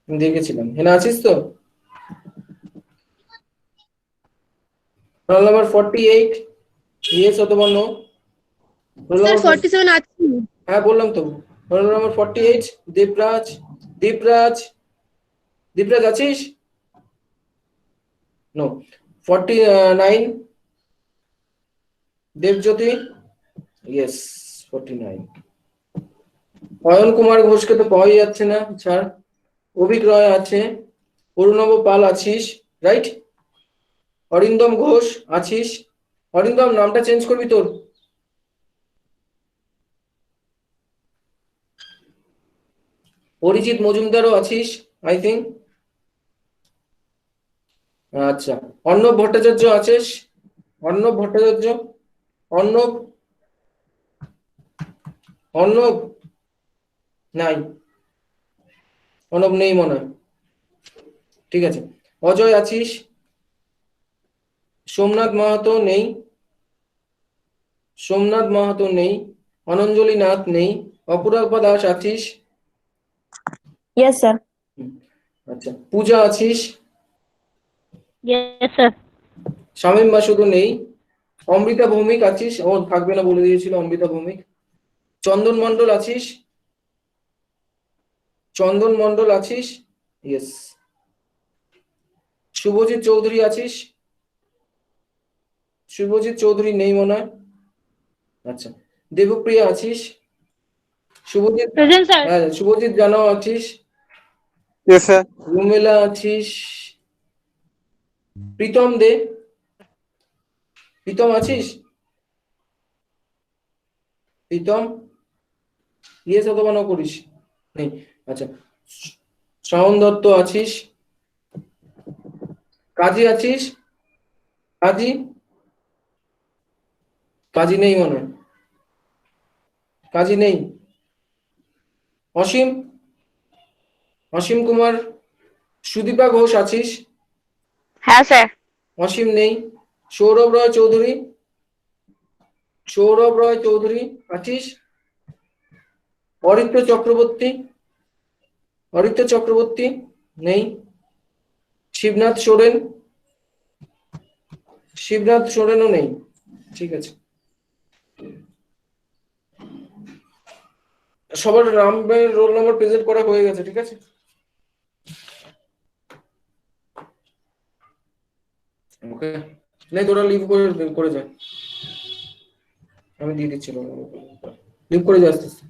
S1: আমি দেখেছিলাম। হেনা আছিস তো? রোল নাম্বার 48, ইয়েস অথবা নো? রোল
S6: স্যার
S1: নাম্বার
S6: 47 আছে।
S1: হ্যাঁ বললাম তো। রোল নাম্বার 48 দেবরাজ, দীপরাজ, দীপরাজ আছিস? নো। 49 দেবজ্যোতি, ইয়েস 49। অয়ন কুমার ঘোষকে তো পাওয়াই যাচ্ছে না, ছাড়। অভিক রয় আছে, অরুণব পাল আছিস, রাইট। অরিন্দম ঘোষ আছিস? অরিন্দম নামটা চেঞ্জ করবি তোর। অরিজিৎ মজুমদারও আছিস আই থিঙ্ক। আচ্ছা, অর্ণব ভট্টাচার্য আছিস? অর্ণব ভট্টাচার্য, অর্ণব, অর্ণব নাই, অর্ণব নেই মনে হয়, ঠিক আছে। অজয় আছিস? সোমনাথ মাহাতো নেই, সোমনাথ মাহাতো নেই। অনঞ্জলি নাথ নেই। অপরাপা দাস আছিস?
S6: Yes sir.
S1: আচ্ছা, পূজা আছিস?
S7: Yes, sir.
S1: শামীম বাসুদও নেই। অমৃতা ভৌমিক আছিস? ও থাকবে না বলে দিয়েছিল, অমৃতা ভৌমিক। চন্দন মন্ডল আছিস? চন্দন মন্ডল আছিস? ইয়েস। শুভজিৎ চৌধুরী আছিস? শুভজিৎ চৌধুরী নেই মনে হয়। আচ্ছা, দেবপ্রিয়া আছিস? Subhajit,
S2: present sir.
S1: হ্যাঁ শুভজিৎ জানাও আছিস?
S8: Yes, sir.
S1: রুমেলা আছিস? প্রীতম দে, প্রীতম আছিস? প্রীতম ইয়েস অথবা না করিস? নেই। আচ্ছা, শ্রাবণ দত্ত আছিস? কাজী আছিস? কাজী, কাজী নেই মনে হয়। কাজী নেই। অসীম, অসীম কুমার। সুদীপা ঘোষ আছিস?
S6: হ্যাঁ স্যার।
S1: অসীম নেই। সৌরভ রয় চৌধুরী, সৌরভ রয় চৌধুরী আছিস? অরিত্র চক্রবর্তী, অরিত্র চক্রবর্তী নেই। শিবনাথ সোরেন, শিবনাথ সোরেনও নেই। ঠিক আছে, সবার নামের রোল নাম্বার প্রেজেন্ট করা হয়ে গেছে। ঠিক আছে, ওকে, নেই তোরা লিভ করে যা, আমি দিয়ে দিচ্ছি, লিভ করে যা আস্তে আস্তে।